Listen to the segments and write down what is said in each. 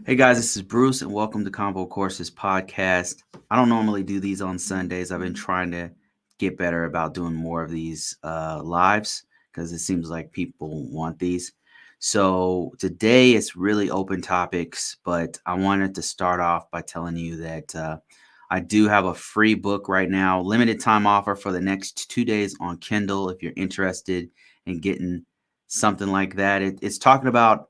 Hey guys, this is Bruce, and welcome to Convocourses podcast. I don't normally do these on Sundays. I've been trying to get better about doing more of these lives because it seems like people want these. So today it's really open topics, but I wanted to start off by telling you that I do have a free book right now, limited time offer for the next 2 days on Kindle. If you're interested in getting something like that, it's talking about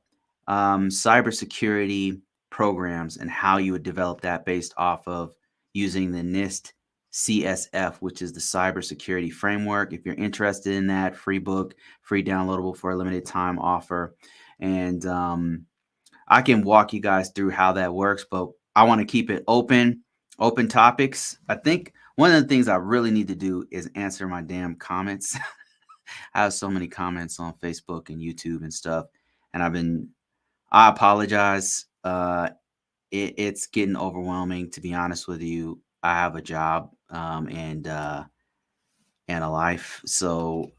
cybersecurity programs and how you would develop that based off of using the NIST CSF, which is the cybersecurity framework. If you're interested in that, free book, free downloadable for a limited time offer. And I can walk you guys through how that works, but I want to keep it open topics. I think one of the things I really need to do is answer my damn comments. I have so many comments on Facebook and YouTube and stuff, and I apologize. It's getting overwhelming, to be honest with you. I have a job and a life, so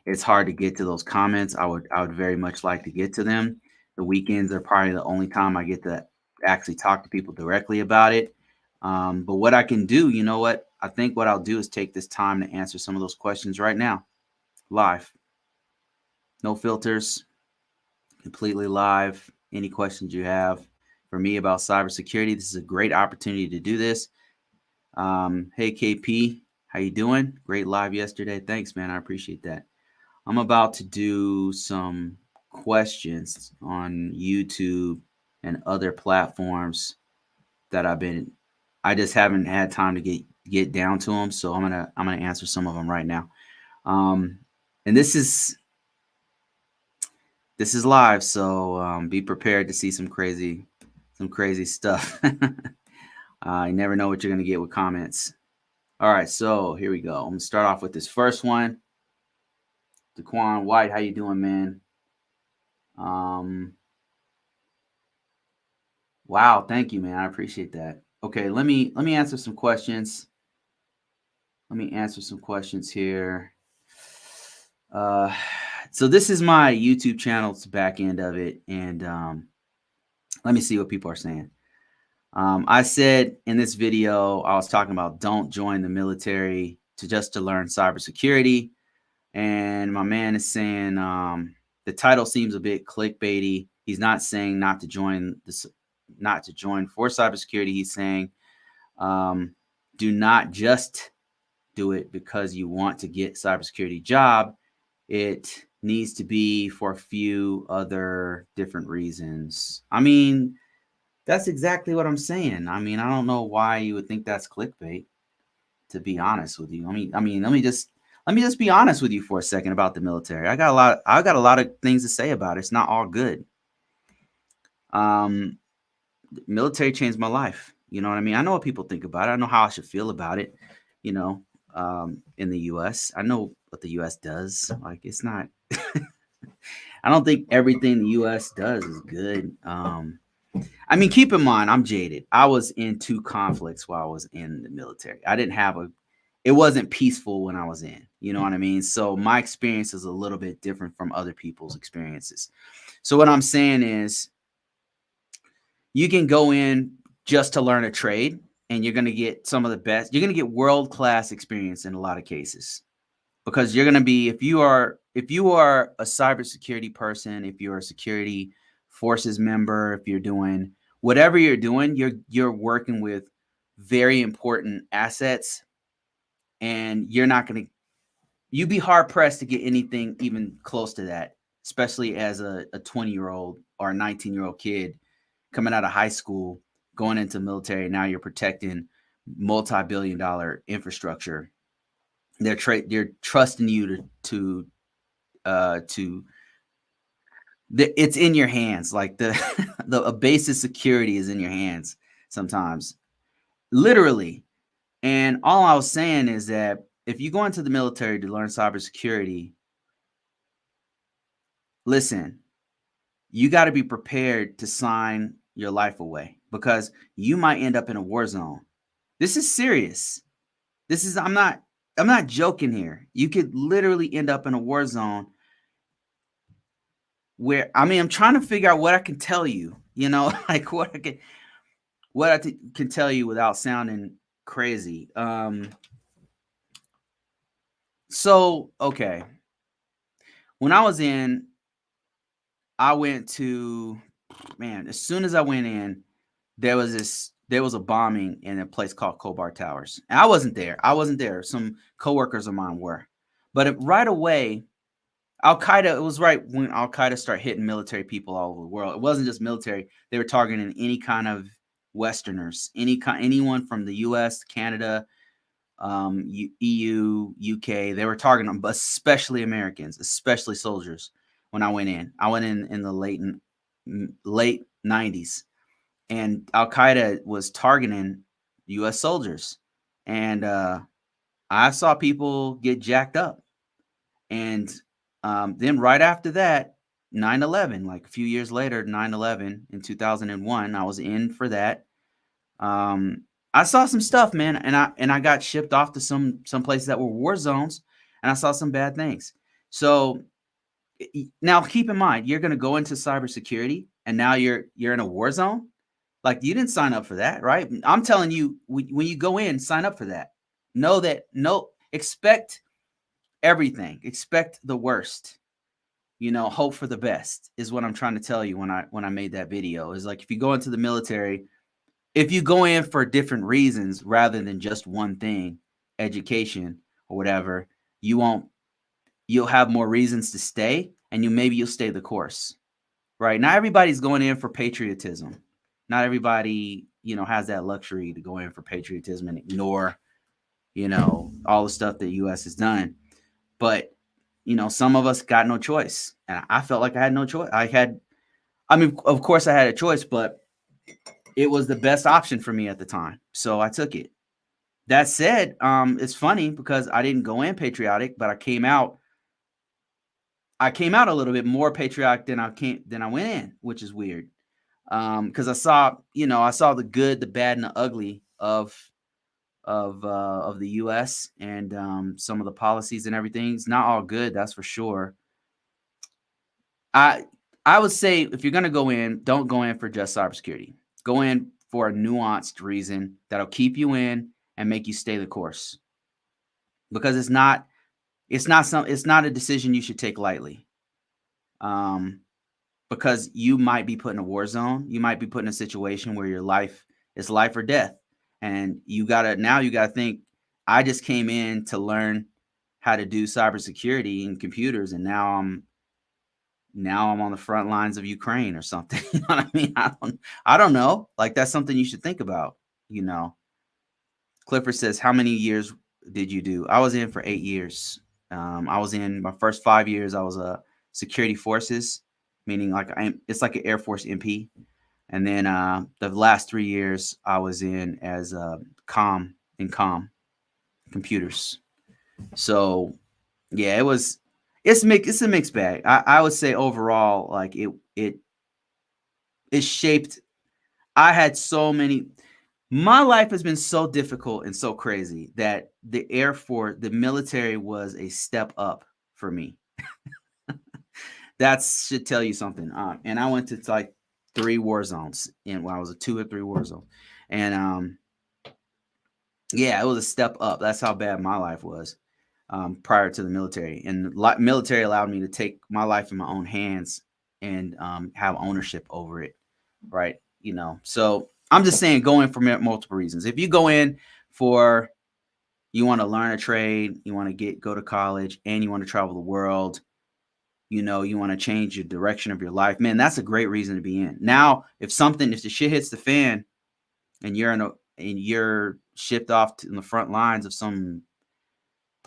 it's hard to get to those comments. I would very much like to get to them. The weekends are probably the only time I get to actually talk to people directly about it. But what I can do, you know what? I think what I'll do is take this time to answer some of those questions right now, live, no filters, completely live. Any questions you have for me about cybersecurity, this is a great opportunity to do this. Hey KP, how you doing? Great live yesterday. Thanks, man. I appreciate that. I'm about to do some questions on YouTube and other platforms that I just haven't had time to get down to them. So I'm gonna answer some of them right now. Um, and this is live, so be prepared to see some crazy stuff. You never know what you're gonna get with comments. All right, so here we go. I'm gonna start off with this first one. Daquan White, how you doing, man? Um, wow, thank you, man. I appreciate that. Okay, let me answer some questions. Let me answer some questions here. Uh, so this is my YouTube channel. It's the back end of it, and let me see what people are saying. I said in this video, I was talking about don't join the military to learn cybersecurity. And my man is saying the title seems a bit clickbaity. He's not saying not to join for cybersecurity. He's saying do not just do it because you want to get cybersecurity job. It needs to be for a few other different reasons. I mean, that's exactly what I'm saying. I mean, I don't know why you would think that's clickbait, to be honest with you. Let me just be honest with you for a second about the military. I got a lot of things to say about it. It's not all good. Um the military changed my life. You know what I mean? I know what people think about it. I know how I should feel about it, you know, in the US. I know what the US does. Like it's not I don't think everything the US does is good. I mean, keep in mind, I'm jaded. I was in two conflicts while I was in the military. It wasn't peaceful when I was in, you know what I mean? So my experience is a little bit different from other people's experiences. So what I'm saying is you can go in just to learn a trade and you're going to get some of the best. You're going to get world-class experience in a lot of cases because you're going to be if you are a cybersecurity person, if you're a security forces member, if you're doing whatever you're doing, you're working with very important assets, and you'd be hard pressed to get anything even close to that, especially as a 20-year-old or a 19-year-old kid coming out of high school, going into military. Now you're protecting multi-billion-dollar infrastructure. They're trusting you to it's in your hands. Like the a basic security is in your hands sometimes, literally. And all I was saying is that if you go into the military to learn cybersecurity, listen, you got to be prepared to sign your life away because you might end up in a war zone. This is serious. This is I'm not joking here. You could literally end up in a war zone where I'm trying to figure out what I can tell you You know, like what can tell you without sounding crazy. So okay, when I was in, I went to, man. As soon as I went in, there was a bombing in a place called Kobar Towers. And I wasn't there. I wasn't there. Some coworkers of mine were, but right away, Al Qaeda. It was right when Al Qaeda started hitting military people all over the world. It wasn't just military; they were targeting any kind of Westerners, anyone from the U.S., Canada, EU, UK. They were targeting them, but especially Americans, especially soldiers. When I went in the late 90s, and Al Qaeda was targeting U.S. soldiers, and I saw people get jacked up, and then right after that, 9/11, like a few years later, 9/11 in 2001, I was in for that. um, I saw some stuff, man, and I got shipped off to some places that were war zones, and I saw some bad things. So now keep in mind, you're going to go into cybersecurity, and now you're in a war zone. Like you didn't sign up for that, right? I'm telling you, when you go in, sign up for that. Know that no, expect everything, expect the worst. Hope for the best is what I'm trying to tell you when I made that video. Is like if you go into the military, if you go in for different reasons rather than just one thing, education or whatever, you won't you'll have more reasons to stay, and you'll stay the course. Right? Not everybody's going in for patriotism. Not everybody, has that luxury to go in for patriotism and ignore, all the stuff that US has done. But, some of us got no choice. And I felt like I had no choice. I mean, of course I had a choice, but it was the best option for me at the time. So I took it. That said, it's funny because I didn't go in patriotic, but I came out a little bit more patriotic than I went in, which is weird. Because I saw the good, the bad, and the ugly of the U.S. and some of the policies and everything. It's not all good, that's for sure. I I would say if you're gonna go in, don't go in for just cybersecurity. Go in for a nuanced reason that'll keep you in and make you stay the course. Because it's not a decision you should take lightly. Um, because you might be put in a war zone. You might be put in a situation where your life is life or death. And you gotta think, I just came in to learn how to do cybersecurity and computers, and now I'm on the front lines of Ukraine or something. You know what I mean? I don't know. Like that's something you should think about, you know. Clifford says, how many years did you do? I was in for 8 years. I was in my first 5 years. I was a security forces, meaning it's like an Air Force MP. And then the last 3 years I was in as com computers. So yeah, it's a mixed bag. I would say overall, like it shaped. I had so many. My life has been so difficult and so crazy that the Air Force, the military was a step up for me. That should tell you something. And I went to like 3 war zones when I was a 2 or 3 war zones. And yeah, it was a step up. That's how bad my life was prior to the military. And the military allowed me to take my life in my own hands and have ownership over it. Right. So I'm just saying go in for multiple reasons. If you go in for you want to learn a trade, you want to go to college, and you want to travel the world, you want to change your direction of your life, man, that's a great reason to be in. Now, if the shit hits the fan and you're shipped off in the front lines of some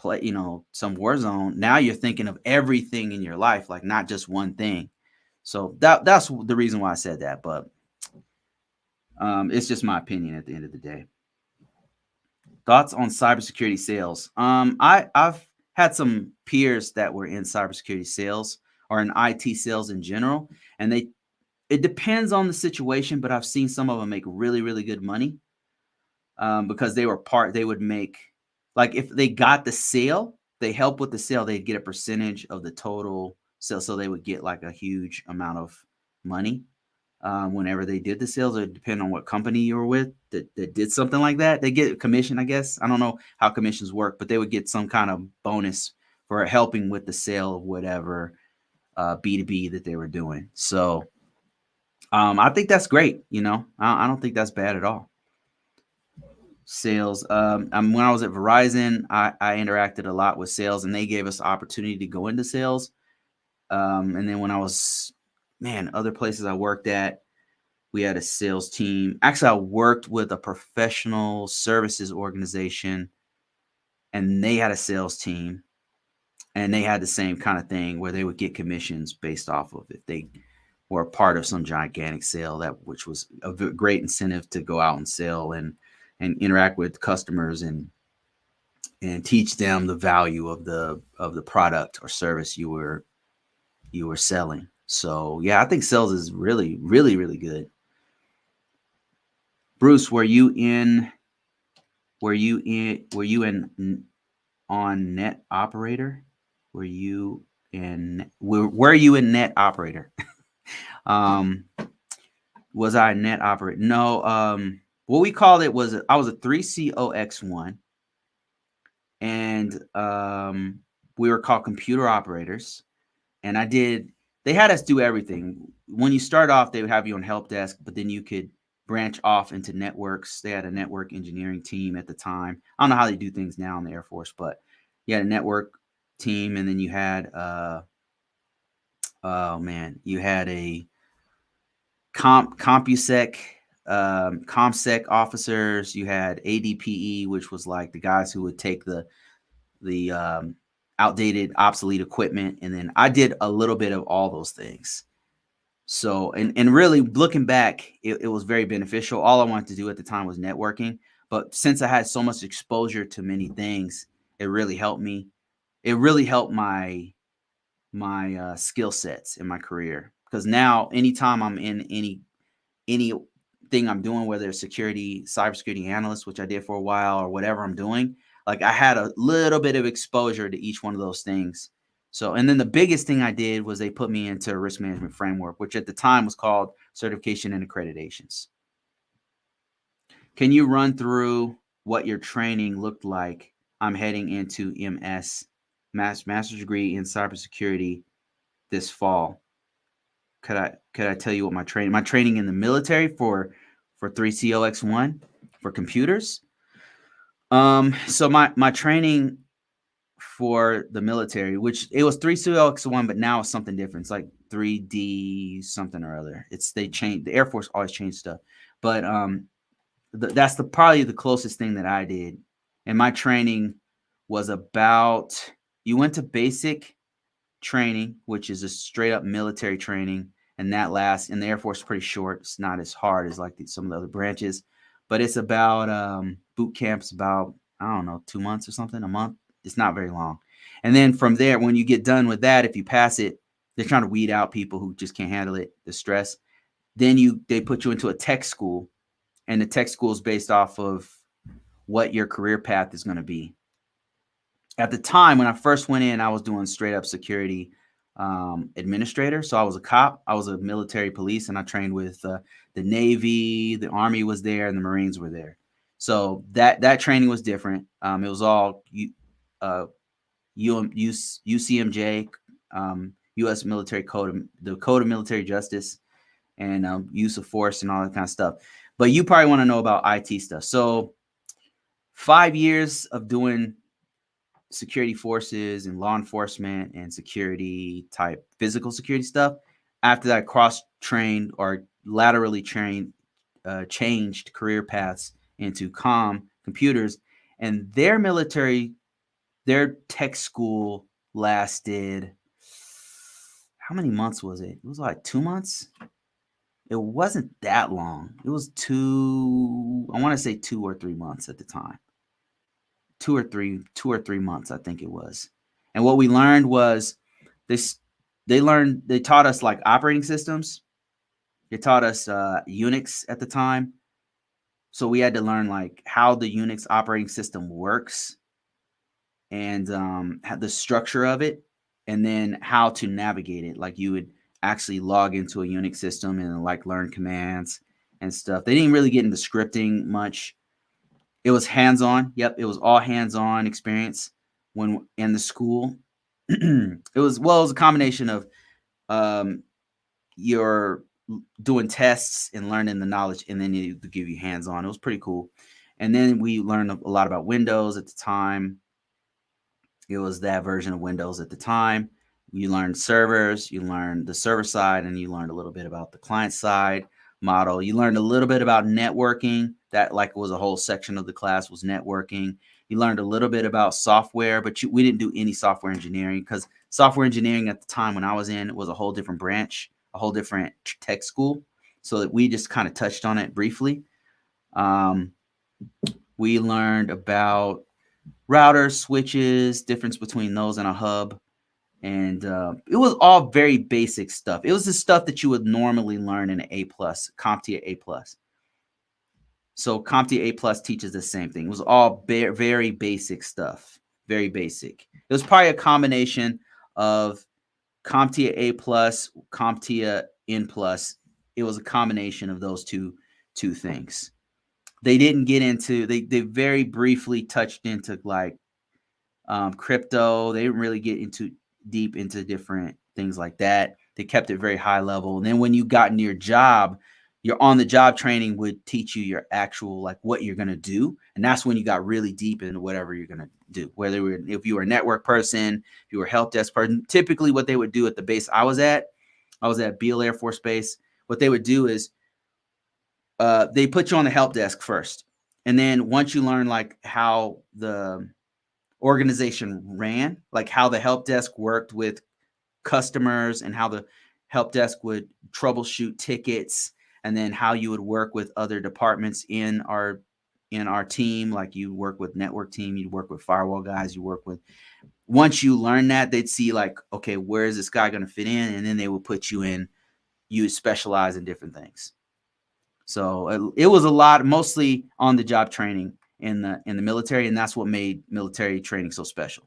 war zone, now you're thinking of everything in your life, like not just one thing. So that's the reason why I said that, but it's just my opinion at the end of the day. Thoughts on cybersecurity sales? I've had some peers that were in cybersecurity sales or in IT sales in general, and it depends on the situation, but I've seen some of them make really, really good money because they would make, like if they got the sale, they help with the sale, they'd get a percentage of the total sale, so they would get like a huge amount of money. whenever they did the sales, or depending on what company you were with that did something like that. They get a commission, I guess. I don't know how commissions work, but they would get some kind of bonus for helping with the sale of whatever B2B that they were doing. So I think that's great. I don't think that's bad at all. Sales. When I was at Verizon, I interacted a lot with sales, and they gave us the opportunity to go into sales. And then when I was, other places I worked at, we had a sales team. Actually, I worked with a professional services organization, and they had a sales team, and they had the same kind of thing where they would get commissions based off of if they were a part of some gigantic sale, which was a great incentive to go out and sell and interact with customers and teach them the value of the product or service you were selling. So yeah, I think sales is really, really, really good. Bruce, were you in on Net Operator? Were you in Net Operator? Was I a Net Operator? No. What we called it was I was a 3COX1, and we were called computer operators. And they had us do everything. When you start off, they would have you on help desk, but then you could branch off into networks. They had a network engineering team at the time. I don't know how they do things now in the Air Force, but you had a network team, and then you had you had a CompuSec, ComSec officers. You had ADPE, which was like the guys who would take the outdated, obsolete equipment, and then I did a little bit of all those things. So, and really looking back, it was very beneficial. All I wanted to do at the time was networking, but since I had so much exposure to many things, it really helped me. It really helped my skill sets in my career, because now anytime I'm in anything I'm doing, whether it's cybersecurity analyst, which I did for a while, or whatever I'm doing, like I had a little bit of exposure to each one of those things. So, and then the biggest thing I did was they put me into a risk management framework, which at the time was called certification and accreditations. Can you run through what your training looked like? I'm heading into master's degree in cybersecurity this fall. Could I tell you what my training in the military for 3COX1 for computers? So my training for the military, which it was 3COX1, but now it's something different. It's like 3D something or other. They changed. The Air Force always changed stuff, but that's probably the closest thing that I did. And my training was about, you went to basic training, which is a straight up military training, and that lasts in the Air Force pretty short. It's not as hard as like some of the other branches, but it's about boot camps about, I don't know, 2 months or something, a month. It's not very long. And then from there, when you get done with that, if you pass it, they're trying to weed out people who just can't handle it, the stress. Then they put you into a tech school, and the tech school is based off of what your career path is going to be. At the time when I first went in, I was doing straight up security administrator. So I was a cop. I was a military police, and I trained with the Navy, the Army was there, and the Marines were there. So that training was different. It was all UCMJ, U.S. Military Code, the Code of Military Justice, and use of force and all that kind of stuff. But you probably want to know about IT stuff. So 5 years of doing security forces and law enforcement and security type physical security stuff. After that, cross-trained or laterally trained, changed career paths into computers, and their tech school lasted, how many months was it? It was like 2 months. It wasn't that long. It was I want to say 2 or 3 months at the time. 2 or 3 months, I think it was. And what we learned was they taught us like operating systems. They taught us Unix at the time. So we had to learn like how the Unix operating system works, and the structure of it, and then how to navigate it. Like you would actually log into a Unix system and like learn commands and stuff. They didn't really get into scripting much. It was hands-on. Yep, it was all hands-on experience when in the school. It was a combination of um, you're doing tests and learning the knowledge, and then you give you hands-on. It was pretty cool. And then we learned a lot about Windows at the time. It was that version of Windows at the time. You learned servers, you learned the server side, and you learned a little bit about the client side model. You learned a little bit about networking. That like was a whole section of the class was networking. You learned a little bit about software, but we didn't do any software engineering because software engineering at the time when I was in was a whole different branch, a whole different tech school. So that we just kind of touched on it briefly. We learned about routers, switches, difference between those and a hub. And it was all very basic stuff. It was the stuff that you would normally learn in an A+, CompTIA A+. So CompTIA A+ teaches the same thing. It was all very basic stuff, very basic. It was probably a combination of CompTIA A+, CompTIA N+. It was a combination of those two things. They didn't get into, they very briefly touched into like crypto. They didn't really get into deep into different things like that. They kept it very high level. And then when you got into your job, your on the job training would teach you your actual, like what you're going to do. And that's when you got really deep into whatever you're going to do, whether if you were a network person, if you were a help desk person. Typically what they would do at the base I was at Beale Air Force Base. What they would do is they put you on the help desk first. And then once you learn like how the organization ran, like how the help desk worked with customers and how the help desk would troubleshoot tickets, and then how you would work with other departments in our team. Like you work with network team, you work with firewall guys, you work with, once you learn that, they'd see like, okay, where is this guy going to fit in? And then they would put you in, you specialize in different things. So it was a lot, mostly on the job training in the military, and that's what made military training so special,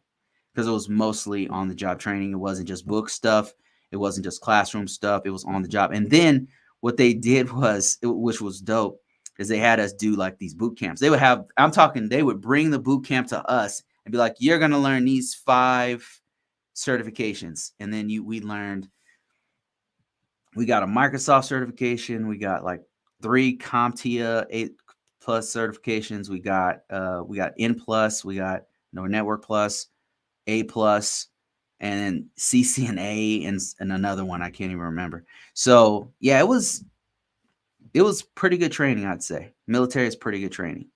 because it was mostly on the job training. It wasn't just book stuff, it wasn't just classroom stuff, it was on the job. And then what they did was, which was dope, is they had us do like these boot camps. They would have, they would bring the boot camp to us and be like, you're going to learn these 5 certifications. And then we learned, we got a Microsoft certification, we got like 3 CompTIA A+ certifications. We got N+, we got Network Plus, A+, and CCNA, and another one I can't even remember. So yeah, it was pretty good training, I'd say. Military is pretty good training.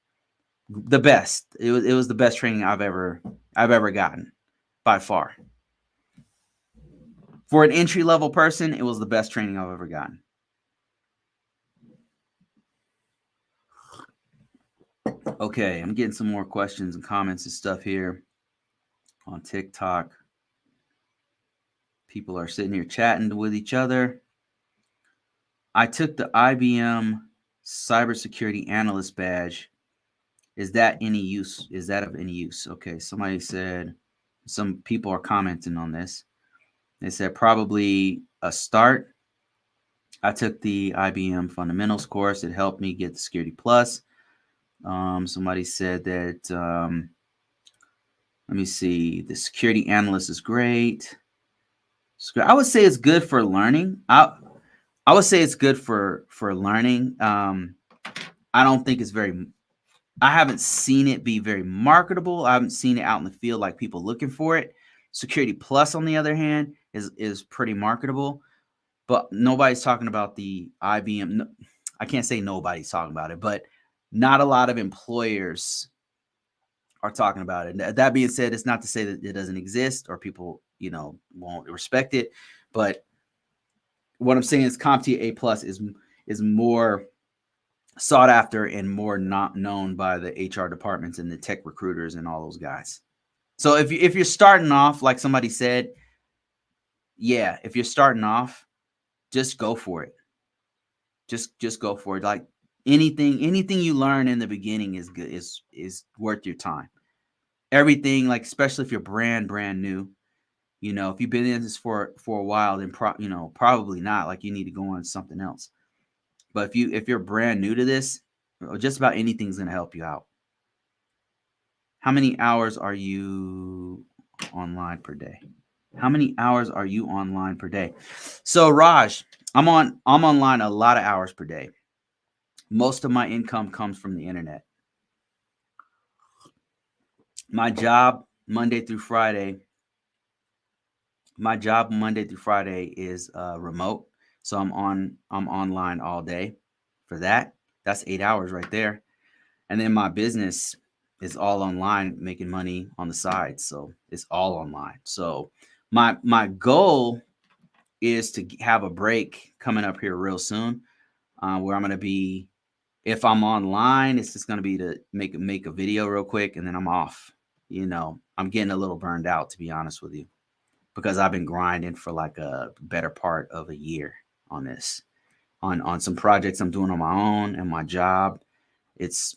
The best. It was the best training I've ever gotten by far. For an entry-level person, it was the best training I've ever gotten. Okay, I'm getting some more questions and comments and stuff here on TikTok. People are sitting here chatting with each other. I took the IBM Cybersecurity Analyst badge. Is that any use? Is that of any use? Okay, somebody said, some people are commenting on this. They said probably a start. I took the IBM Fundamentals course. It helped me get the Security Plus. Somebody said that, let me see, the security analyst is great. I would say it's good for learning. I would say it's good for learning. I don't think it's I haven't seen it be very marketable. I haven't seen it out in the field like people looking for it. Security Plus, on the other hand, is pretty marketable, but nobody's talking about the IBM. I can't say nobody's talking about it, but not a lot of employers are talking about it. That being said, it's not to say that it doesn't exist or people, won't respect it. But what I'm saying is CompTIA A+ is more sought after and more not known by the HR departments and the tech recruiters and all those guys. So if you're starting off, like somebody said, yeah, if you're starting off, just go for it. Just go for it. Like anything you learn in the beginning is good, is worth your time. Everything, like especially if you're brand new, If you've been in this for a while, then probably not. Like, you need to go on something else. But if you're brand new to this, just about anything's going to help you out. How many hours are you online per day? How many hours are you online per day? So Raj, I'm online a lot of hours per day. Most of my income comes from the internet. My job Monday through Friday, is remote. So I'm online all day for that. That's 8 hours right there. And then my business is all online, making money on the side. So it's all online. So my goal is to have a break coming up here real soon, where I'm going to be. If I'm online, it's just going to be to make a video real quick, and then I'm off. I'm getting a little burned out, to be honest with you, because I've been grinding for like a better part of a year on this, on some projects I'm doing on my own and my job. It's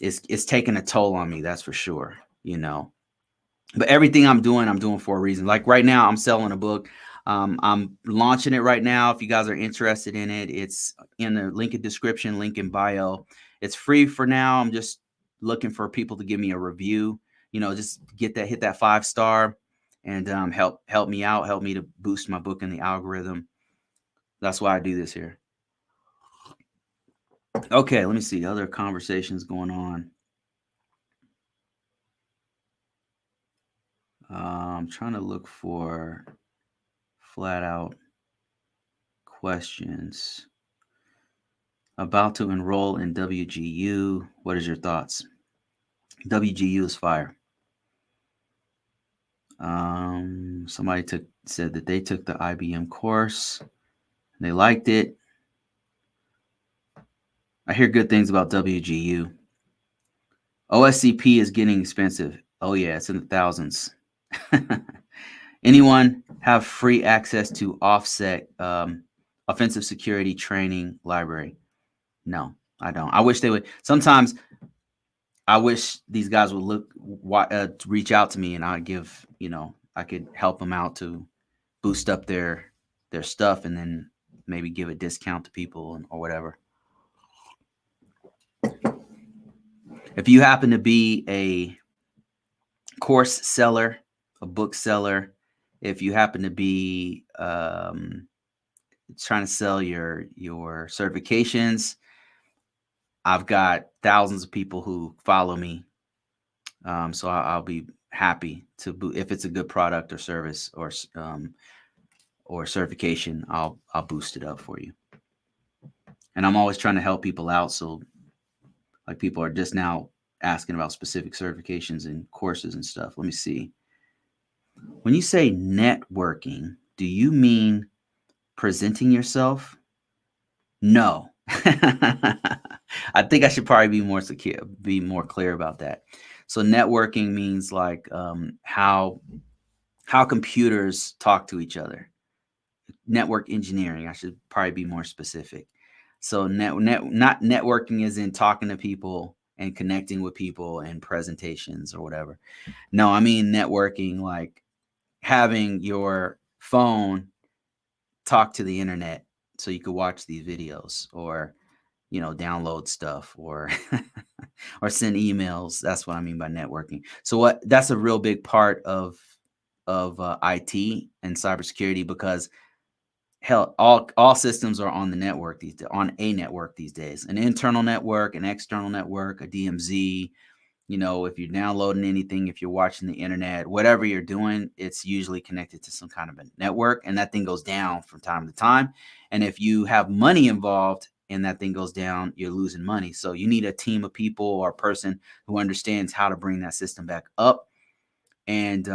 it's taking a toll on me, that's for sure. But everything I'm doing for a reason. Like right now, I'm selling a book. I'm launching it right now. If you guys are interested in it, it's in the link in description, link in bio. It's free for now. I'm just looking for people to give me a review. Just hit that 5-star, and help me out, help me to boost my book in the algorithm. That's why I do this here. Okay, let me see other conversations going on. I'm trying to look for flat out questions. About to enroll in WGU. What is your thoughts? WGU is fire. Somebody said that they took the IBM course. They liked it. I hear good things about WGU. OSCP is getting expensive. Oh yeah, it's in the thousands. Anyone have free access to offset offensive security training library? No, I don't. I wish they would. Sometimes I wish these guys would reach out to me, and I could help them out to boost up their stuff, and then maybe give a discount to people or whatever. If you happen to be a course seller, a book seller, if you happen to be trying to sell your certifications, I've got thousands of people who follow me. So I'll be happy to if it's a good product or service or certification, I'll boost it up for you. And I'm always trying to help people out. So like people are just now asking about specific certifications and courses and stuff. Let me see. When you say networking, do you mean presenting yourself? No. I think I should probably be more clear about that. So networking means like how computers talk to each other. Network engineering. I should probably be more specific. So not networking is in talking to people and connecting with people and presentations or whatever. No, I mean networking like having your phone talk to the internet so you could watch these videos or download stuff or or send emails. That's what I mean by networking. So that's a real big part of IT and cybersecurity, because hell, all systems are on the network on a network these days, an internal network, an external network, a DMZ. If you're downloading anything, if you're watching the internet, whatever you're doing, it's usually connected to some kind of a network, and that thing goes down from time to time. And if you have money involved and that thing goes down, you're losing money. So you need a team of people or a person who understands how to bring that system back up and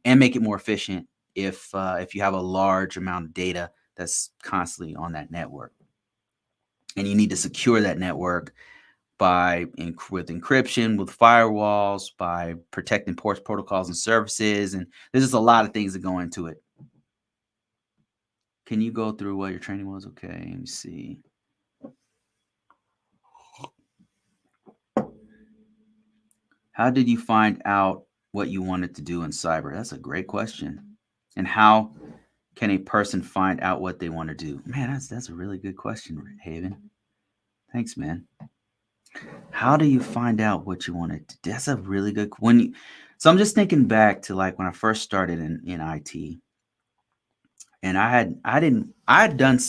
make it more efficient if you have a large amount of data that's constantly on that network. And you need to secure that network with encryption, with firewalls, by protecting ports, protocols, and services. And there's just a lot of things that go into it. Can you go through what your training was? Okay, let me see. How did you find out what you wanted to do in cyber? That's a great question. And how can a person find out what they want to do? Man, that's a really good question, Haven. Thanks, man. How do you find out what you want to do? That's a really good when you, so I'm just thinking back to like when I first started in IT, and I had done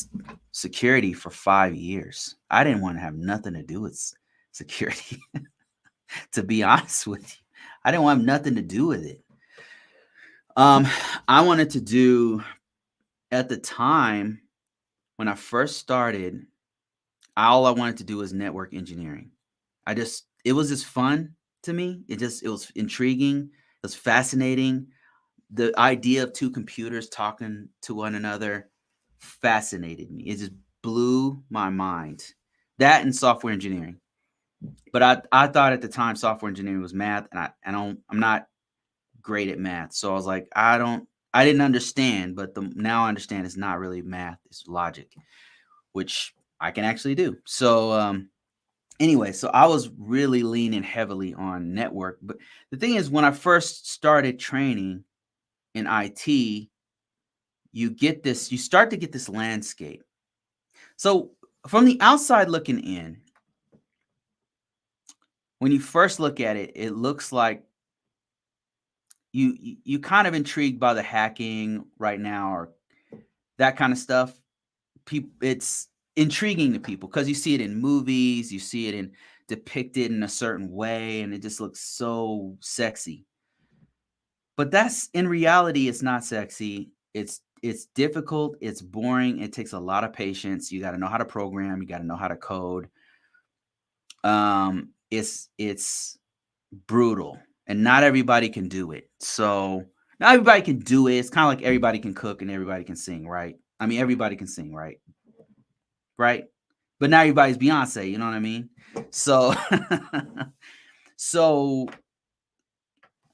security for 5 years. I didn't want to have nothing to do with security, to be honest with you. I didn't want nothing to do with it. Um, I wanted to do at the time when I first started, all I wanted to do was network engineering. It was just fun to me. It was intriguing. It was fascinating. The idea of two computers talking to one another fascinated me. It just blew my mind. That and software engineering. But I thought at the time software engineering was math, and I'm not great at math. So I was like, I didn't understand, but now I understand it's not really math, it's logic, which I can actually do. So anyway, so I was really leaning heavily on network. But the thing is, when I first started training in IT, you start to get this landscape. So from the outside looking in, when you first look at it, it looks like you kind of intrigued by the hacking right now or that kind of stuff. People, it's intriguing to people because you see it in movies, you see it in depicted in a certain way, and it just looks so sexy. But that's in reality, it's not sexy. It's difficult, it's boring, it takes a lot of patience. You got to know how to program, you got to know how to code. It's brutal, and not everybody can do it. So not everybody can do it. It's kind of like everybody can cook and everybody can sing, right? I mean, everybody can sing, right? Right? But not everybody's Beyonce, you know what I mean? So so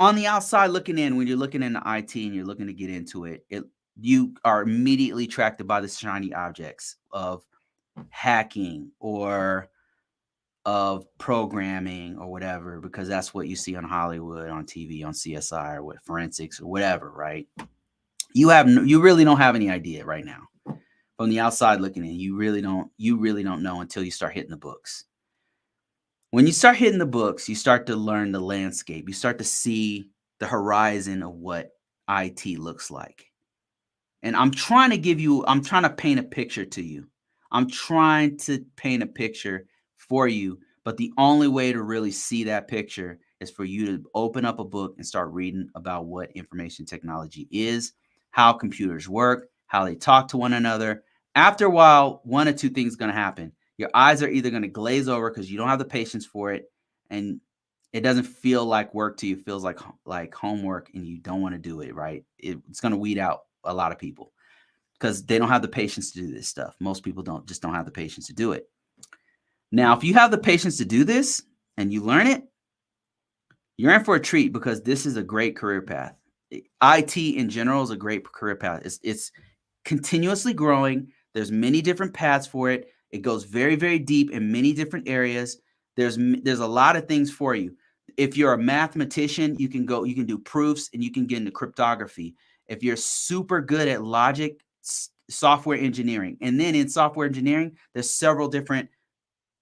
on the outside looking in, when you're looking into IT and you're looking to get into it, you are immediately attracted by the shiny objects of hacking or of programming or whatever, because that's what you see on Hollywood, on TV, on CSI, or what forensics or whatever, right? You really don't have any idea right now. From the outside looking in, you really don't know until you start hitting the books. When you start hitting the books, you start to learn the landscape. You start to see the horizon of what IT looks like. And I'm trying to paint a picture to you. I'm trying to paint a picture for you, but the only way to really see that picture is for you to open up a book and start reading about what information technology is, how computers work, how they talk to one another. After a while, one or two things are going to happen. Your eyes are either going to glaze over because you don't have the patience for it, and it doesn't feel like work to you. It feels like homework, and you don't want to do it, right? It's going to weed out a lot of people because they don't have the patience to do this stuff. Most people don't have the patience to do it. Now, if you have the patience to do this and you learn it, you're in for a treat because this is a great career path. IT in general is a great career path. It's continuously growing. There's many different paths for it. It goes very, very deep in many different areas. There's a lot of things for you. If you're a mathematician, you can do proofs and you can get into cryptography. If you're super good at logic, software engineering. And then in software engineering,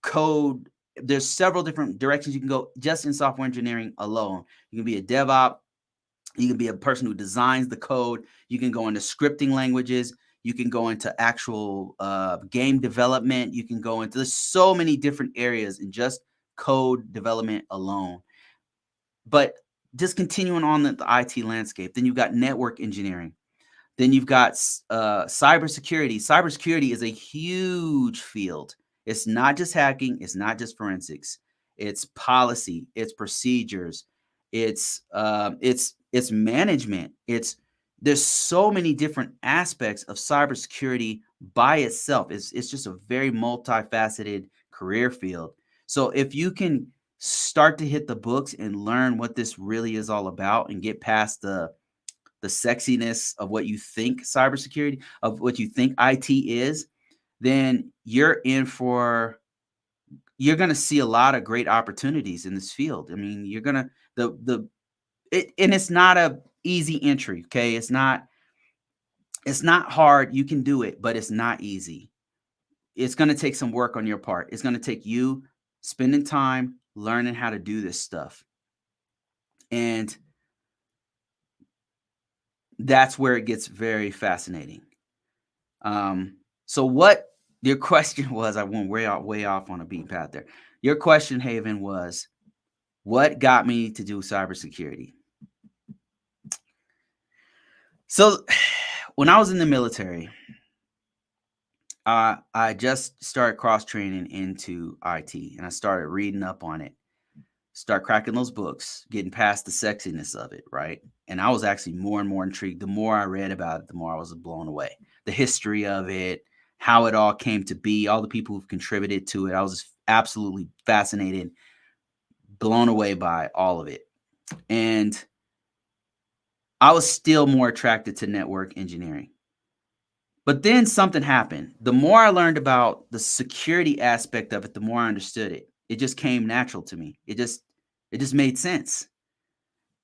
code, there's several different directions you can go just in software engineering alone. You can be a DevOps, you can be a person who designs the code. You can go into scripting languages. You can go into actual game development. You can go into there's so many different areas in just code development alone. But just continuing on the IT landscape, then you've got network engineering. Then you've got cybersecurity. Cybersecurity is a huge field. It's not just hacking. It's not just forensics. It's policy. It's procedures. It's management. There's so many different aspects of cybersecurity by itself. It's just a very multifaceted career field. So if you can start to hit the books and learn what this really is all about and get past the sexiness of what you think cybersecurity, of what you think IT is, then you're going to see a lot of great opportunities in this field. I mean, you're going to and it's not a easy entry, okay? It's not It's not hard. You can do it, but it's not easy. It's going to take some work on your part. It's going to take you spending time learning how to do this stuff. And that's where it gets very fascinating. So what your question was, I went way off on a beaten path there. Your question, Haven, was what got me to do cybersecurity? So when I was in the military, I just started cross training into IT, and I started reading up on it. Start cracking those books, getting past the sexiness of it, right? And I was actually more and more intrigued. The more I read about it, the more I was blown away. The history of it, how it all came to be, all the people who've contributed to it. I was absolutely fascinated, blown away by all of it. And I was still more attracted to network engineering. But then something happened. The more I learned about the security aspect of it, the more I understood it. It just came natural to me. It just made sense.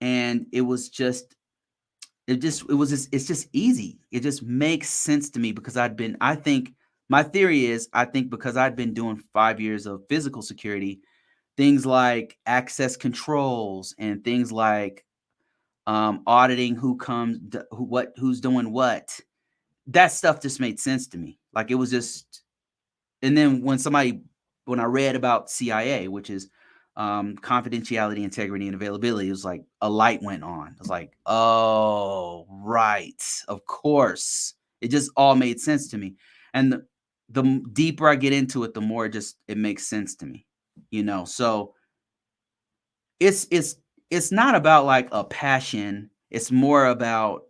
And it's just easy. It just makes sense to me because I think my theory is I think because I'd been doing 5 years of physical security, things like access controls and things like auditing who's doing what. That stuff just made sense to me. Like it was just, and then when I read about CIA, which is confidentiality, integrity, and availability, it was like a light went on. I was like, oh, right, of course. It just all made sense to me. And the deeper I get into it, the more it makes sense to me. So it's not about like a passion. It's more about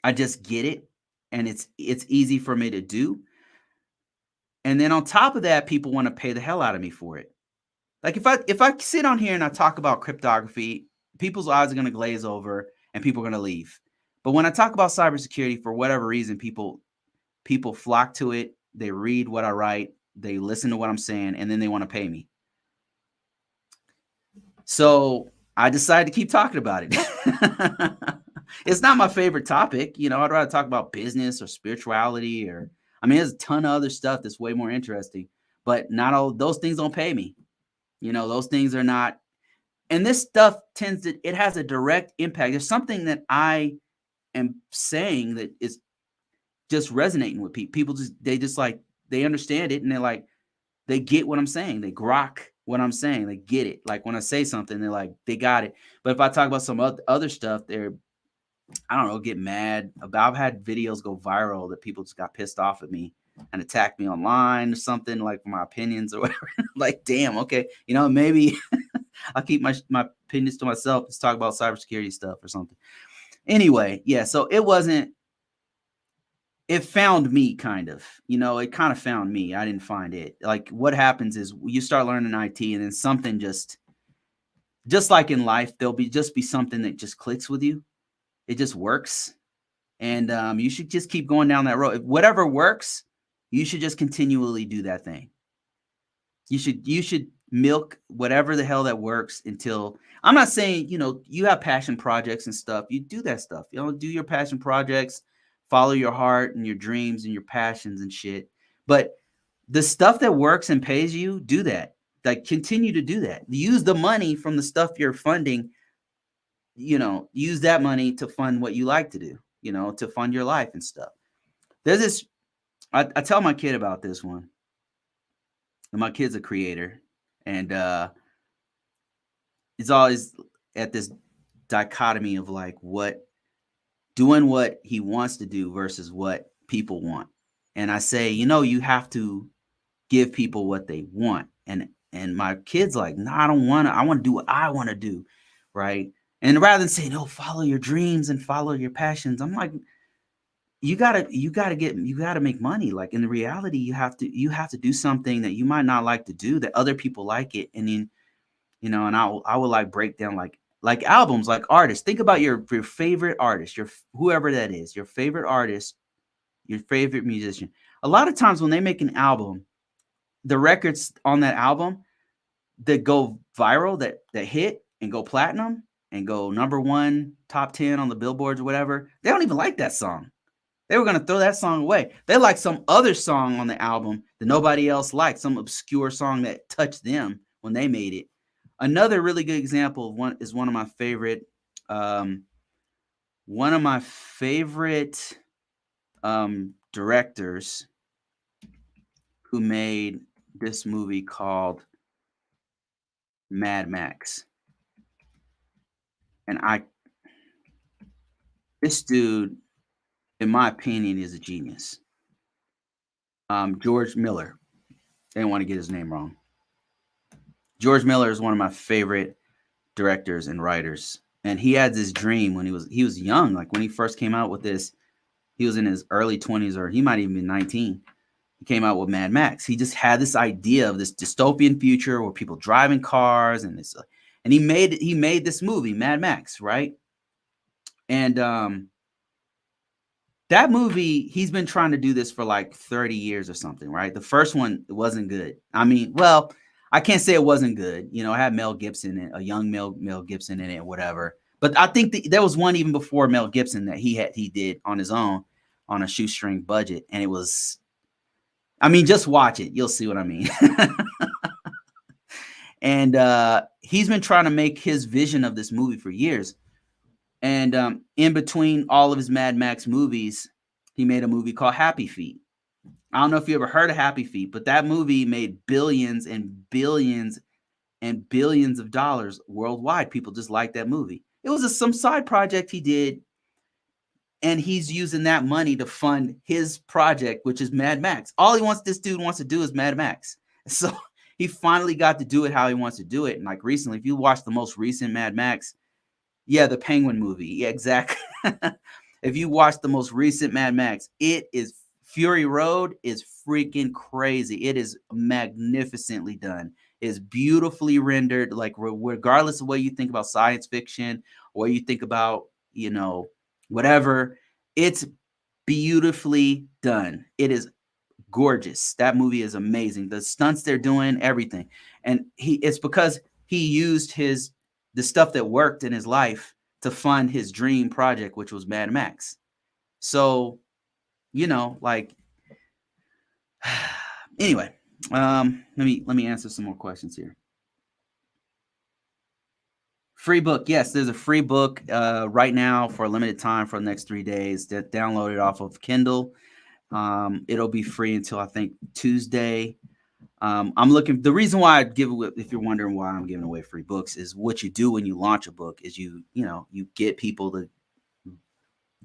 I just get it, and it's easy for me to do. And then on top of that, people want to pay the hell out of me for it. Like if I sit on here and I talk about cryptography, people's eyes are going to glaze over and people are going to leave. But when I talk about cybersecurity, for whatever reason, people flock to it. They read what I write, they listen to what I'm saying, and then they want to pay me. So I decided to keep talking about it. It's not my favorite topic. I'd rather talk about business or spirituality there's a ton of other stuff that's way more interesting, but not all those things don't pay me. Those things are not, and this stuff it has a direct impact. There's something that I am saying that is just resonating with people. People they understand it, and they get what I'm saying. They grok what I'm saying. They get it. Like when I say something, they're like, they got it. But if I talk about some other stuff, I don't know, get mad about. I've had videos go viral that people just got pissed off at me and attacked me online or something, like for my opinions or whatever. Like, damn, okay, maybe I'll keep my opinions to myself. Let's talk about cybersecurity stuff or something. Anyway, yeah. So it found me kind of. It kind of found me. I didn't find it. Like what happens is you start learning IT, and then something just like in life, there'll be something that just clicks with you. It just works. And you should just keep going down that road. If whatever works, you should just continually do that thing. You should milk whatever the hell that works until, I'm not saying, you have passion projects and stuff. You do that stuff. Do your passion projects, follow your heart and your dreams and your passions and shit. But the stuff that works and pays you, do that. Like continue to do that. Use the money from the stuff you're funding, use that money to fund what you like to do, to fund your life and stuff. There's this, I tell my kid about this one. And my kid's a creator, and he's always at this dichotomy of like doing what he wants to do versus what people want. And I say, you have to give people what they want. And my kid's like, no, I don't want to. I want to do what I want to do, right? And rather than saying, follow your dreams and follow your passions, I'm like, you gotta make money. Like in the reality, you have to do something that you might not like to do that other people like it. And then, and I will like break down like albums, like artists. Think about your favorite artist, whoever that is, your favorite artist, your favorite musician. A lot of times when they make an album, the records on that album that go viral, that hit and go platinum and go number 1, top 10 on the billboards or whatever, they don't even like that song. They were going to throw that song away. They liked some other song on the album that nobody else liked, some obscure song that touched them when they made it. Another really good example of one is one of my favorite directors who made this movie called Mad Max. And this dude, in my opinion, is a genius. George Miller. I didn't want to get his name wrong. George Miller is one of my favorite directors and writers. And he had this dream when he was young. Like when he first came out with this, he was in his early 20s, or he might even be 19. He came out with Mad Max. He just had this idea of this dystopian future where people drive in cars and this, and he made this movie, Mad Max, right? And that movie, he's been trying to do this for like 30 years or something, right? The first one wasn't good. I mean, well, I can't say it wasn't good. You know, I had Mel Gibson, a young Mel Gibson in it, whatever. But I think there was one even before Mel Gibson that he did on his own on a shoestring budget, and it was, I mean, just watch it, you'll see what I mean. And he's been trying to make his vision of this movie for years. And in between all of his Mad Max movies, he made a movie called Happy Feet. I don't know if you ever heard of Happy Feet, but that movie made billions and billions and billions of dollars worldwide. People just liked that movie. It was some side project he did, and he's using that money to fund his project, which is Mad Max. This dude wants to do is Mad Max. So he finally got to do it how he wants to do it. And like recently, if you watch the most recent Mad Max, yeah, the Penguin movie. Yeah, exactly. If you watch the most recent Mad Max, it is Fury Road is freaking crazy. It is magnificently done. It is beautifully rendered. Like regardless of what you think about science fiction or what you think about, you know, whatever, it's beautifully done. It is gorgeous. That movie is amazing. The stunts they're doing, everything. And it's because he used the stuff that worked in his life to fund his dream project, which was Mad Max. So, you know, like, anyway, let me answer some more questions here. Free book. Yes, there's a free book right now for a limited time for the next 3 days. Download it off of Kindle. It'll be free until I think Tuesday. I'm looking. The reason why I give it, if you're wondering why I'm giving away free books, is what you do when you launch a book is you get people to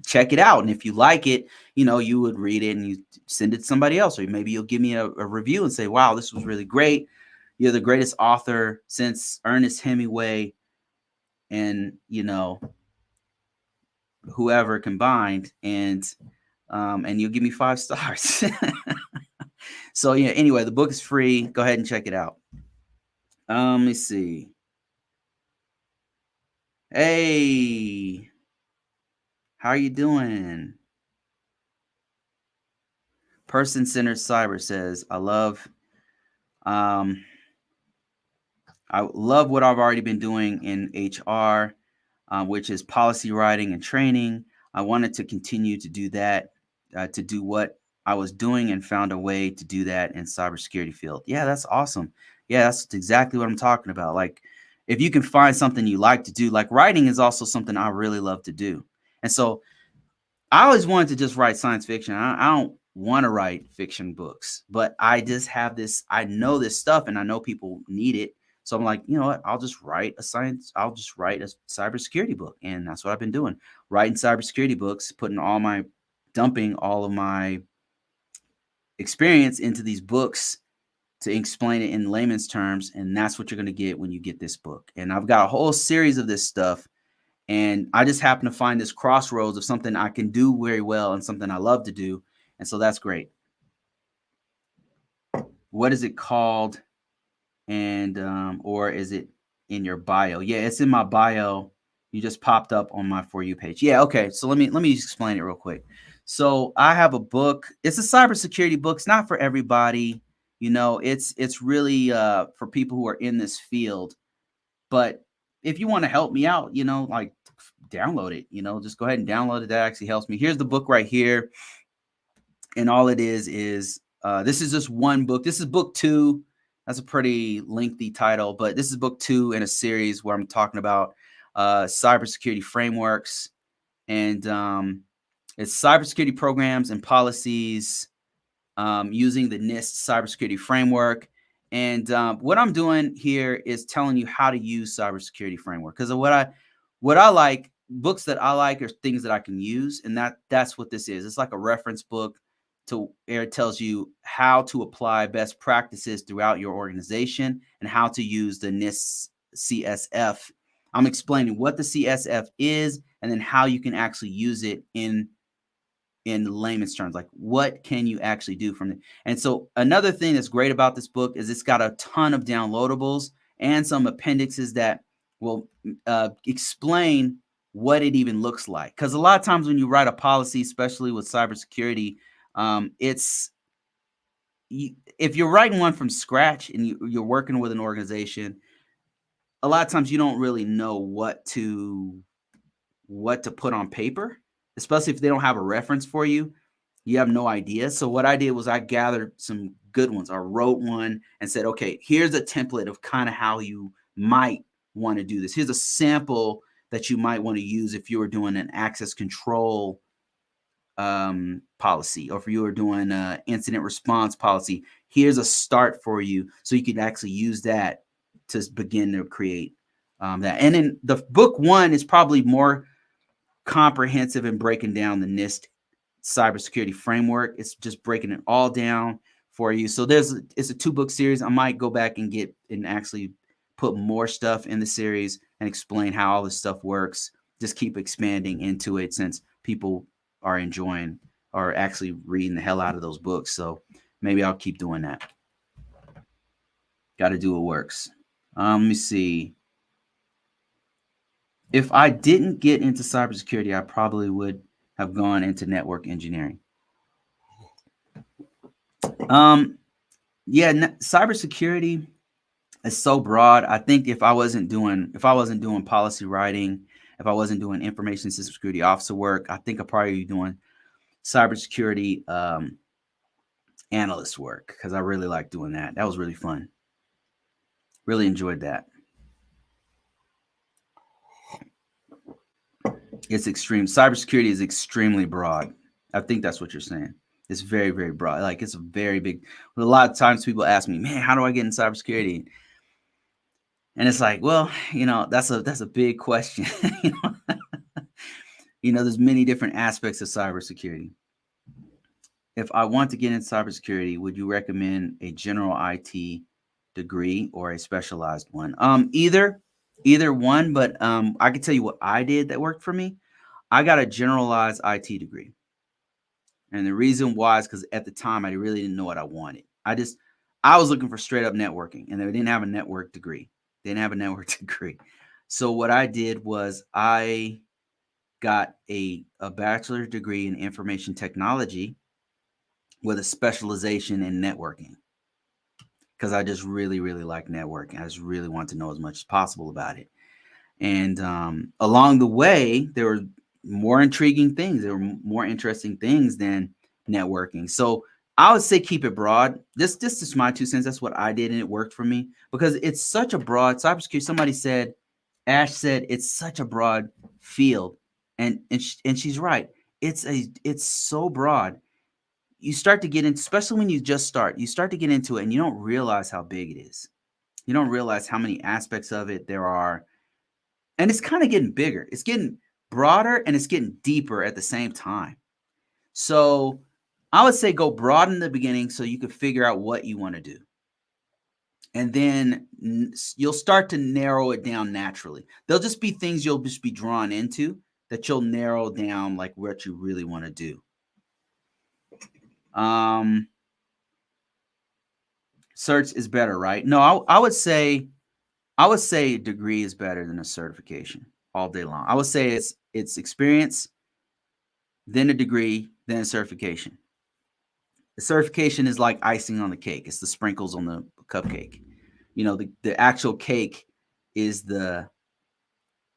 check it out, and if you like it, you would read it and you send it to somebody else, or maybe you'll give me a review and say, "Wow, this was really great. You're the greatest author since Ernest Hemingway and whoever combined," and you'll give me 5 stars. So yeah, anyway, the book is free. Go ahead and check it out. Let me see. Hey, how are you doing? Person-centered cyber says, I love what I've already been doing in HR, which is policy writing and training. I wanted to continue to do that, to do what I was doing, and found a way to do that in cybersecurity field. Yeah, that's awesome. Yeah, that's exactly what I'm talking about. Like, if you can find something you like to do, like writing is also something I really love to do. And so I always wanted to just write science fiction. I don't want to write fiction books, but I just have this, I know this stuff and I know people need it. So I'm like, you know what? I'll just write a cybersecurity book. And that's what I've been doing. Writing cybersecurity books, dumping all of my experience into these books to explain it in layman's terms. And that's what you're going to get when you get this book. And I've got a whole series of this stuff. And I just happen to find this crossroads of something I can do very well and something I love to do. And so that's great. What is it called? And or is it in your bio? Yeah, it's in my bio. You just popped up on my For You page. Yeah, okay. So let me explain it real quick. So I have a book. It's a cybersecurity book. It's not for everybody. It's really for people who are in this field. But if you want to help me out, like download it. Just go ahead and download it. That actually helps me. Here's the book right here. And all it is this is just one book. This is book 2. That's a pretty lengthy title, but this is book 2 in a series where I'm talking about cybersecurity frameworks, and it's cybersecurity programs and policies using the NIST cybersecurity framework. And what I'm doing here is telling you how to use cybersecurity framework, because what I like, books that I like are things that I can use, and that's what this is. It's like a reference book it tells you how to apply best practices throughout your organization and how to use the NIST CSF. I'm explaining what the CSF is and then how you can actually use it in layman's terms, like what can you actually do from it. And so another thing that's great about this book is it's got a ton of downloadables and some appendixes that will explain what it even looks like. Because a lot of times when you write a policy, especially with cybersecurity, if you're writing one from scratch and you're working with an organization, a lot of times you don't really know what to put on paper, especially if they don't have a reference for you. You have no idea. So what I did was I gathered some good ones. I wrote one and said, okay, here's a template of kind of how you might want to do this. Here's a sample that you might want to use if you were doing an access control policy, or if you were doing an incident response policy. Here's a start for you so you can actually use that to begin to create that. And then the book 1 is probably more comprehensive in breaking down the NIST cybersecurity framework. It's just breaking it all down for you. So it's a 2-book series. I might go back and actually put more stuff in the series and explain how all this stuff works. Just keep expanding into it, since people are enjoying or actually reading the hell out of those books. So maybe I'll keep doing that. Got to do what works. Let me see. If I didn't get into cybersecurity, I probably would have gone into network engineering. Cybersecurity is so broad. I think if I wasn't doing policy writing, if I wasn't doing information system security officer work, I think I'd probably be doing cybersecurity analyst work, because I really like doing that. That was really fun. Really enjoyed that. It's extreme. Cybersecurity is extremely broad. I think that's what you're saying. It's very, very broad. Like, it's a very big. A lot of times people ask me, man, how do I get in cybersecurity? And it's like, well, that's a big question. There's many different aspects of cybersecurity. If I want to get into cybersecurity, would you recommend a general IT degree or a specialized one? Either one, but I can tell you what I did that worked for me. I got a generalized IT degree. And the reason why is because at the time I really didn't know what I wanted. I was looking for straight up networking, and they didn't have a network degree. So what I did was I got a bachelor's degree in information technology with a specialization in networking, because I just really, really like networking. I just really want to know as much as possible about it. And along the way, there were more intriguing things. There were more interesting things than networking. So I would say keep it broad. This is my 2 cents. That's what I did, and it worked for me, because it's such a broad cybersecurity. Ash said it's such a broad field, and she's right. It's so broad. You start to get into, especially when you start to get into it, and you don't realize how big it is. You don't realize how many aspects of it there are. And it's kind of getting bigger. It's getting broader, and it's getting deeper at the same time. So I would say go broad in the beginning so you can figure out what you want to do. And then you'll start to narrow it down naturally. There'll just be things you'll just be drawn into that you'll narrow down, like what you really want to do. Certs is better, right? No, I would say a degree is better than a certification all day long. I would say it's experience, then a degree, then a certification. The certification is like icing on the cake. It's the sprinkles on the cupcake. The actual cake is the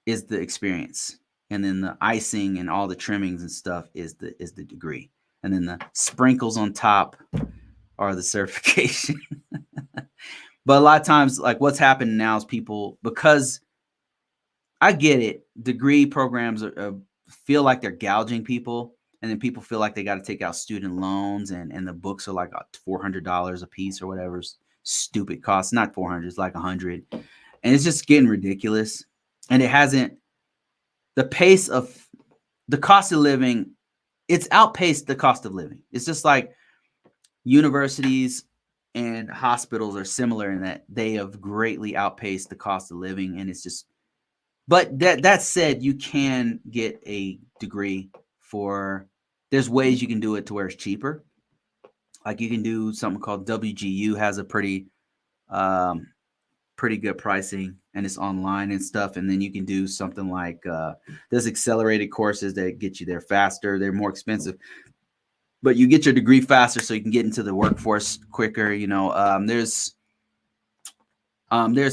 experience. and then the icing and all the trimmings and stuff is the degree, and then the sprinkles on top are the certification. But a lot of times, like what's happening now is people, because I get it, degree programs feel like they're gouging people, and then people feel like they got to take out student loans, and the books are like $400 a piece or whatever stupid cost. Not 400, it's like 100, and it's just getting ridiculous. And it hasn't, the pace of the cost of living, it's outpaced the cost of living. It's just like universities and hospitals are similar in that they have greatly outpaced the cost of living, and it's just. But that said, you can get a degree for. There's ways you can do it to where it's cheaper. Like you can do something called WGU has a pretty good pricing, and it's online and stuff. And then you can do something like there's accelerated courses that get you there faster. They're more expensive, but you get your degree faster, so you can get into the workforce quicker. There's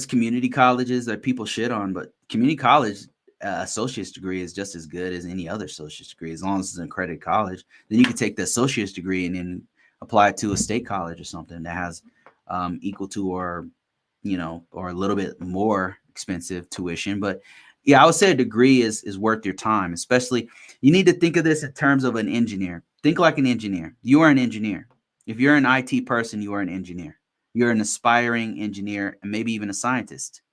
community colleges that people shit on, but community college associate's degree is just as good as any other associate's degree, as long as it's an accredited college. Then you can take the associate's degree and then apply it to a state college or something that has equal to or a little bit more expensive tuition. But yeah, I would say a degree is worth your time. Especially, you need to think of this in terms of an engineer. Think like an engineer. You are an engineer. If you're an IT person, you are an engineer. You're an aspiring engineer and maybe even a scientist.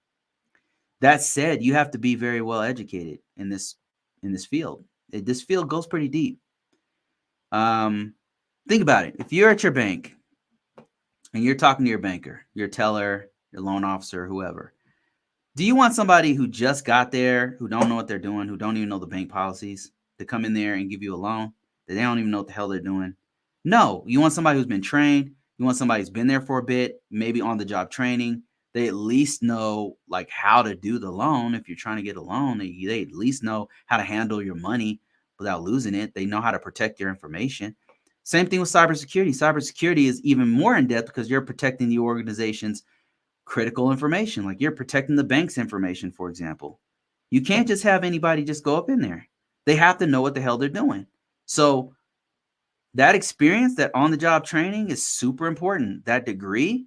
That said, you have to be very well educated in this field. This field goes pretty deep. Think about it. If you're at your bank and you're talking to your banker, your teller, your loan officer, whoever, do you want somebody who just got there, who don't know what they're doing, who don't even know the bank policies, to come in there and give you a loan that they don't even know what the hell they're doing? No, you want somebody who's been trained. You want somebody who's been there for a bit, maybe on the job training. They at least know like how to do the loan. If you're trying to get a loan, they at least know how to handle your money without losing it. They know how to protect your information. Same thing with cybersecurity. Cybersecurity is even more in depth because you're protecting the organization's critical information. Like you're protecting the bank's information, for example. You can't just have anybody just go up in there. They have to know what the hell they're doing. So that experience, that on-the-job training is super important. That degree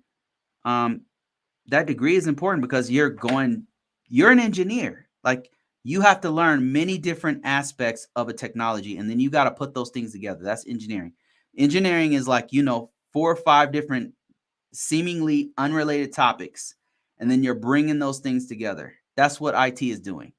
is important because you're an engineer. Like you have to learn many different aspects of a technology, and then you got to put those things together. That's engineering. Engineering is like, 4 or 5 different seemingly unrelated topics, and then you're bringing those things together. That's what IT is doing.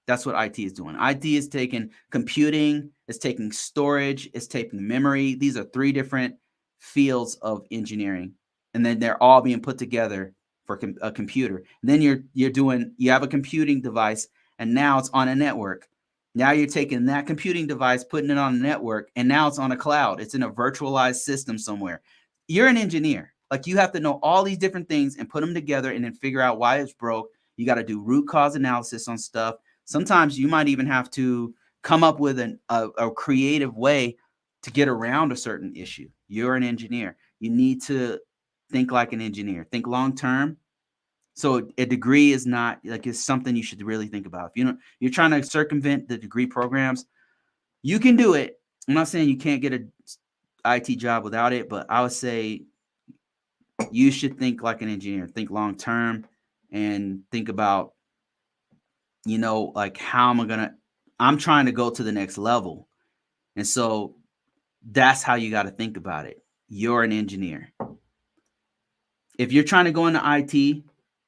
IT is taking computing, it's taking storage, it's taking memory. These are 3 different fields of engineering, and then they're all being put together for a computer. And then you have a computing device, and now it's on a network. Now you're taking that computing device, putting it on a network, and now it's on a cloud. It's in a virtualized system somewhere. You're an engineer. Like you have to know all these different things and put them together and then figure out why it's broke. You got to do root cause analysis on stuff. Sometimes you might even have to come up with a creative way to get around a certain issue. You're an engineer. You need to think like an engineer. Think long term. So a degree is not like, it's something you should really think about. If you're trying to circumvent the degree programs, you can do it. I'm not saying you can't get an IT job without it, but I would say you should think like an engineer. Think long term and think about, like how I'm trying to go to the next level. And so that's how you got to think about it. You're an engineer. If you're trying to go into IT,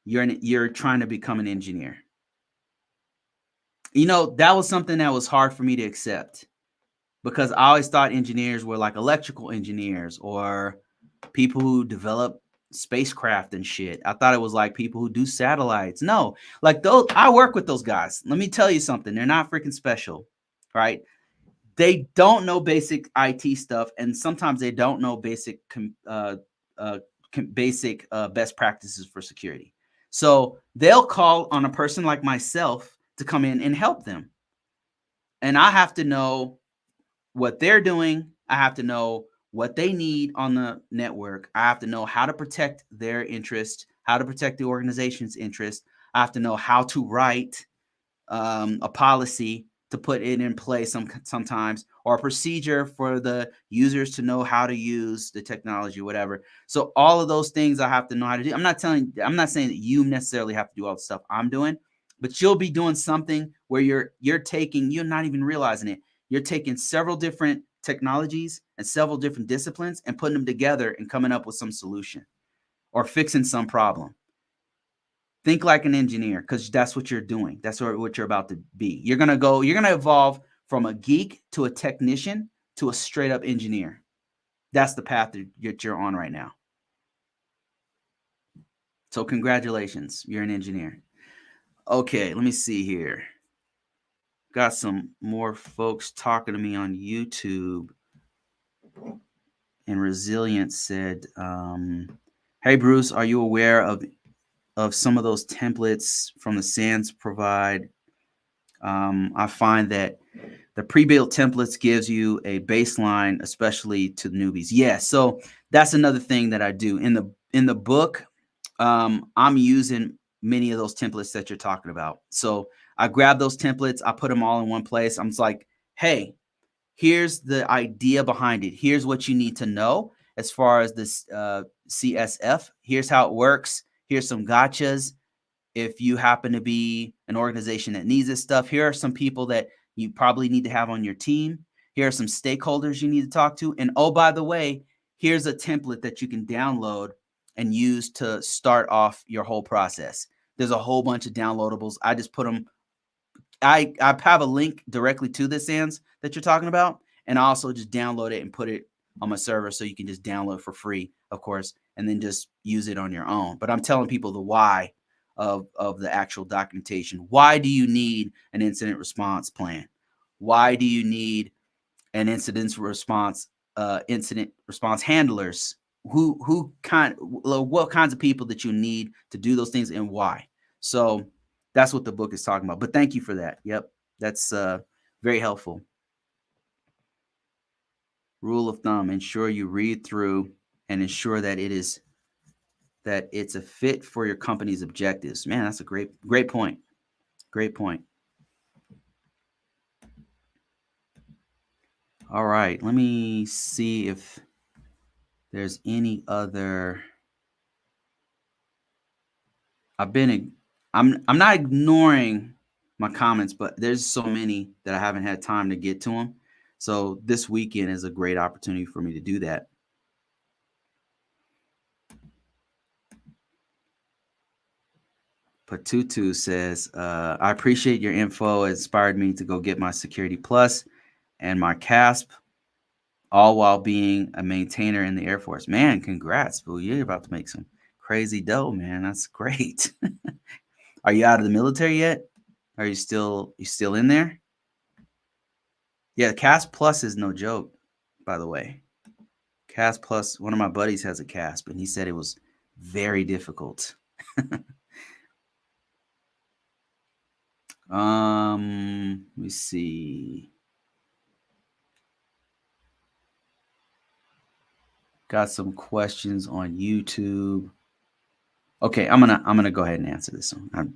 you're trying to become an engineer. That was something that was hard for me to accept because I always thought engineers were like electrical engineers or people who develop spacecraft and shit. I thought it was like people who do satellites. No, like those, I work with those guys. Let me tell you something. They're not freaking special, right? They don't know basic IT stuff, and sometimes they don't know basic best practices for security. So they'll call on a person like myself to come in and help them. And I have to know what they're doing. I have to know what they need on the network. I have to know how to protect their interest, how to protect the organization's interest. I have to know how to write a policy to put it in place sometimes, or a procedure for the users to know how to use the technology, whatever. So all of those things I have to know how to do. I'm not saying that you necessarily have to do all the stuff I'm doing, but you'll be doing something where you're not even realizing it. You're taking several different technologies and several different disciplines and putting them together and coming up with some solution or fixing some problem. Think like an engineer, because that's what you're doing. That's what you're about to be. You're going to evolve from a geek to a technician to a straight up engineer. That's the path that you're on right now. So congratulations, you're an engineer. Okay, let me see here. Got some more folks talking to me on YouTube. And Resilience said, hey, Bruce, are you aware of some of those templates from the SANS provide? I find that the pre-built templates gives you a baseline, especially to newbies. Yeah, so that's another thing that I do in the book. I'm using many of those templates that you're talking about. So I grab those templates, I put them all in one place. I'm just like, hey, here's the idea behind it. Here's what you need to know as far as this CSF. Here's how it works. Here's some gotchas. If you happen to be an organization that needs this stuff, here are some people that you probably need to have on your team. Here are some stakeholders you need to talk to. And oh, by the way, here's a template that you can download and use to start off your whole process. There's a whole bunch of downloadables. I just put them. I have a link directly to the SANS that you're talking about, and I also just download it and put it on my server so you can just download for free, of course, and then just use it on your own. But I'm telling people the why of the actual documentation. Why do you need an incident response plan? Why do you need an incident response handlers? What kinds of people that you need to do those things and why? So that's what the book is talking about. But thank you for that. Yep, that's very helpful. Rule of thumb: ensure you read through and ensure that it's a fit for your company's objectives. Man, that's a great point. Great point. All right, let me see if there's any other. I'm not ignoring my comments, but there's so many that I haven't had time to get to them. So this weekend is a great opportunity for me to do that. Patutu says, I appreciate your info. It inspired me to go get my Security Plus and my CASP, all while being a maintainer in the Air Force. Man, congrats, boo. You're about to make some crazy dough, man. That's great. Are you out of the military yet? Are you still in there? Yeah, CASP Plus is no joke, by the way. CASP Plus, one of my buddies has a CASP, and he said it was very difficult. Let me see. Got some questions on YouTube. Okay, I'm gonna go ahead and answer this one. I've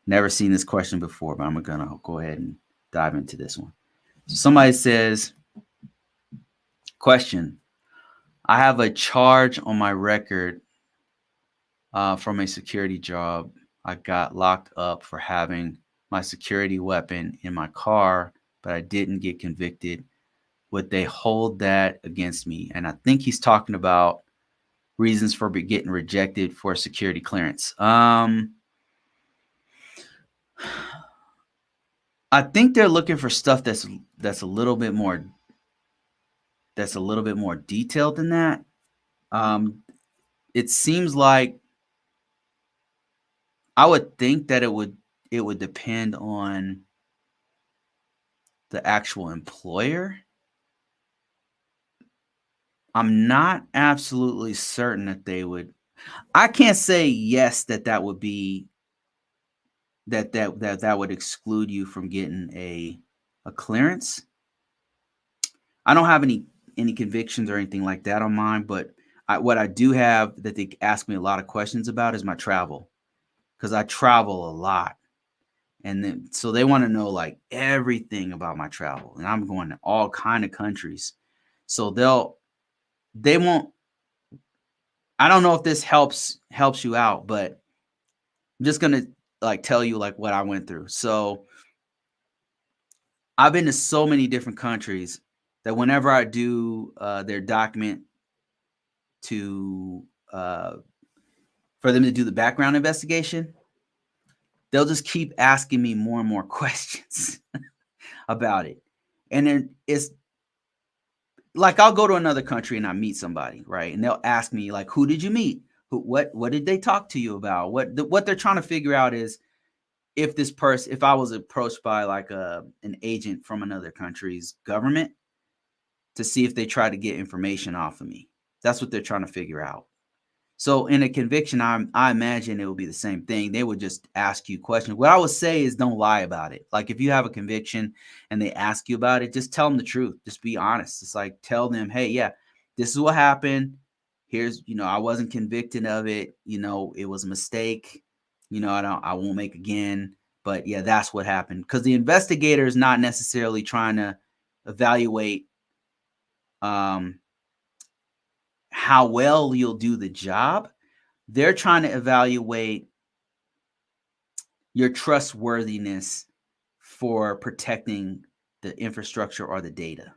never seen this question before, but I'm gonna go ahead and dive into this one. So somebody says, question: I have a charge on my record from a security job. I got locked up for having my security weapon in my car, but I didn't get convicted. Would they hold that against me? And I think he's talking about reasons for getting rejected for security clearance. I think they're looking for stuff that's a little bit more detailed than that. It seems like I would think that it would depend on the actual employer. I'm not absolutely certain that they would. I can't say yes that would be that would exclude you from getting a clearance. I don't have any convictions or anything like that on mine, but what I do have that they ask me a lot of questions about is my travel, because I travel a lot. And then so they want to know like everything about my travel, and I'm going to all kind of countries. So they won't. I don't know if this helps you out, but I'm just gonna like tell you like what I went through. So I've been to so many different countries that whenever I do their document to for them to do the background investigation, they'll just keep asking me more and more questions about it. And then it's like I'll go to another country and I meet somebody, right? And they'll ask me like, "Who did you meet? What did they talk to you about?" What they're trying to figure out is if this person, if I was approached by like an agent from another country's government to see if they try to get information off of me. That's what they're trying to figure out. So in a conviction, I imagine it would be the same thing. They would just ask you questions. What I would say is don't lie about it. Like if you have a conviction and they ask you about it, just tell them the truth. Just be honest. It's like tell them, hey, yeah, this is what happened. Here's, I wasn't convicted of it. It was a mistake. I won't make again. But yeah, that's what happened. Because the investigator is not necessarily trying to evaluate how well you'll do the job. They're trying to evaluate your trustworthiness for protecting the infrastructure or the data,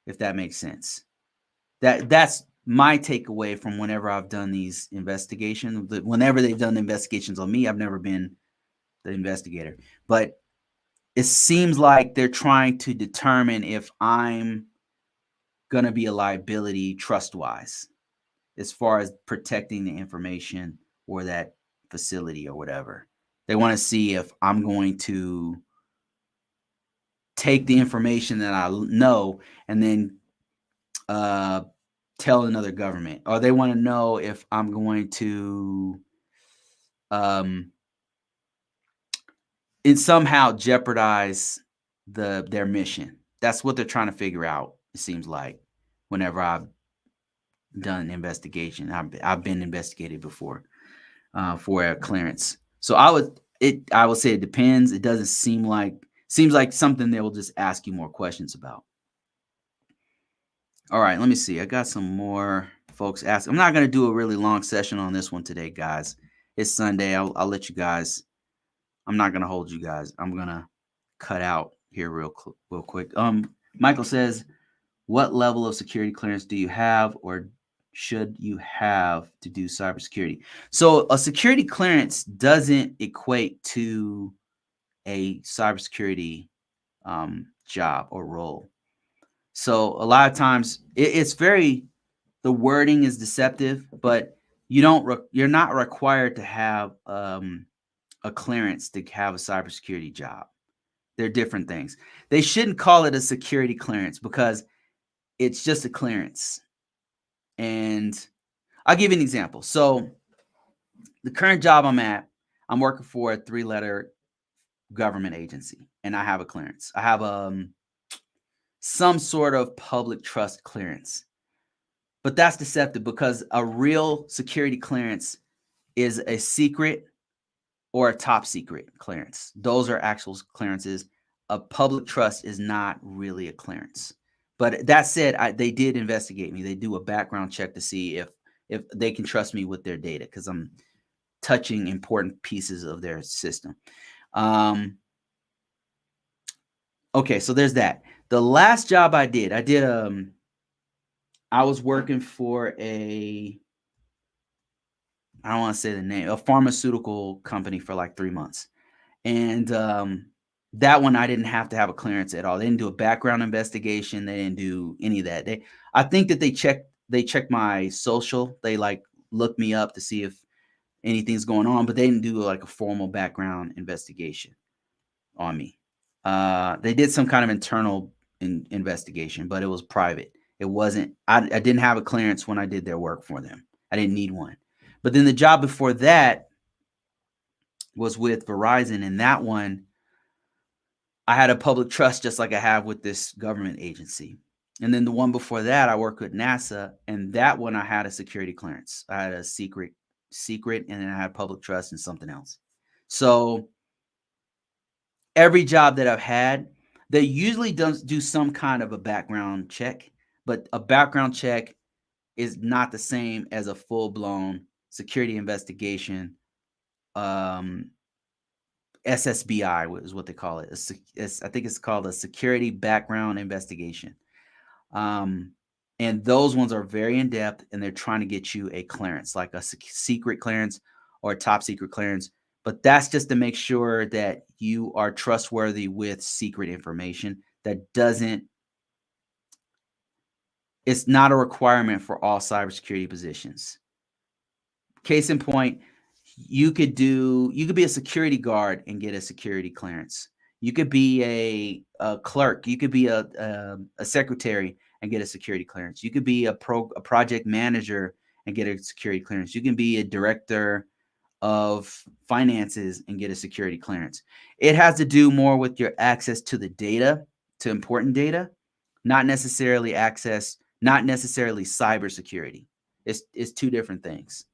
if that makes sense. That's my takeaway from whenever I've done these investigations. Whenever they've done investigations on me, I've never been the investigator. But it seems like they're trying to determine if I'm going to be a liability trust-wise as far as protecting the information or that facility or whatever. They want to see if I'm going to take the information that I know and then tell another government, or they want to know if I'm going to somehow jeopardize their mission. That's what they're trying to figure out. It seems like whenever I've done an investigation, I've been investigated before for a clearance. So I would say it depends. It doesn't seems like something they will just ask you more questions about. All right, let me see. I got some more folks ask. I'm not going to do a really long session on this one today, guys. It's Sunday. I'll let you guys. I'm not going to hold you guys. I'm going to cut out here real quick. Michael says, what level of security clearance do you have or should you have to do cybersecurity? So a security clearance doesn't equate to a cybersecurity job or role. So a lot of times it's very, the wording is deceptive, but you're not required to have a clearance to have a cybersecurity job. They're different things. They shouldn't call it a security clearance because it's just a clearance. And I'll give you an example. So the current job I'm at, I'm working for a 3-letter government agency, and I have a clearance. I have some sort of public trust clearance. But that's deceptive because a real security clearance is a secret or a top secret clearance. Those are actual clearances. A public trust is not really a clearance. But that said, they did investigate me. They do a background check to see if they can trust me with their data because I'm touching important pieces of their system. Okay, so there's that. The last job I did I was working for I don't want to say the name, a pharmaceutical company for like 3 months. And that one I didn't have to have a clearance at all. They didn't do a background investigation. They didn't do any of that. I think that they checked my social. They like looked me up to see if anything's going on, but they didn't do like a formal background investigation on me. They did some kind of internal investigation, but it was private. It wasn't, I didn't have a clearance when I did their work for them. I didn't need one. But then the job before that was with Verizon, and that one, I had a public trust just like I have with this government agency. And then the one before that, I worked with NASA, and that one I had a security clearance. I had a secret, and then I had public trust and something else. So every job that I've had, they usually does do some kind of a background check, but a background check is not the same as a full-blown security investigation. Um, SSBI is what they call it. I think it's called a security background investigation. Um, and those ones are very in depth, and they're trying to get you a clearance, like a secret clearance or a top secret clearance. But that's just to make sure that you are trustworthy with secret information. That doesn't, it's not a requirement for all cybersecurity positions. Case in point, you could be a security guard and get a security clearance. You could be a clerk. You could be a secretary and get a security clearance. You could be a project manager and get a security clearance. You can be a director of finances and get a security clearance. It has to do more with your access to the data, to important data, not necessarily cybersecurity. It's two different things.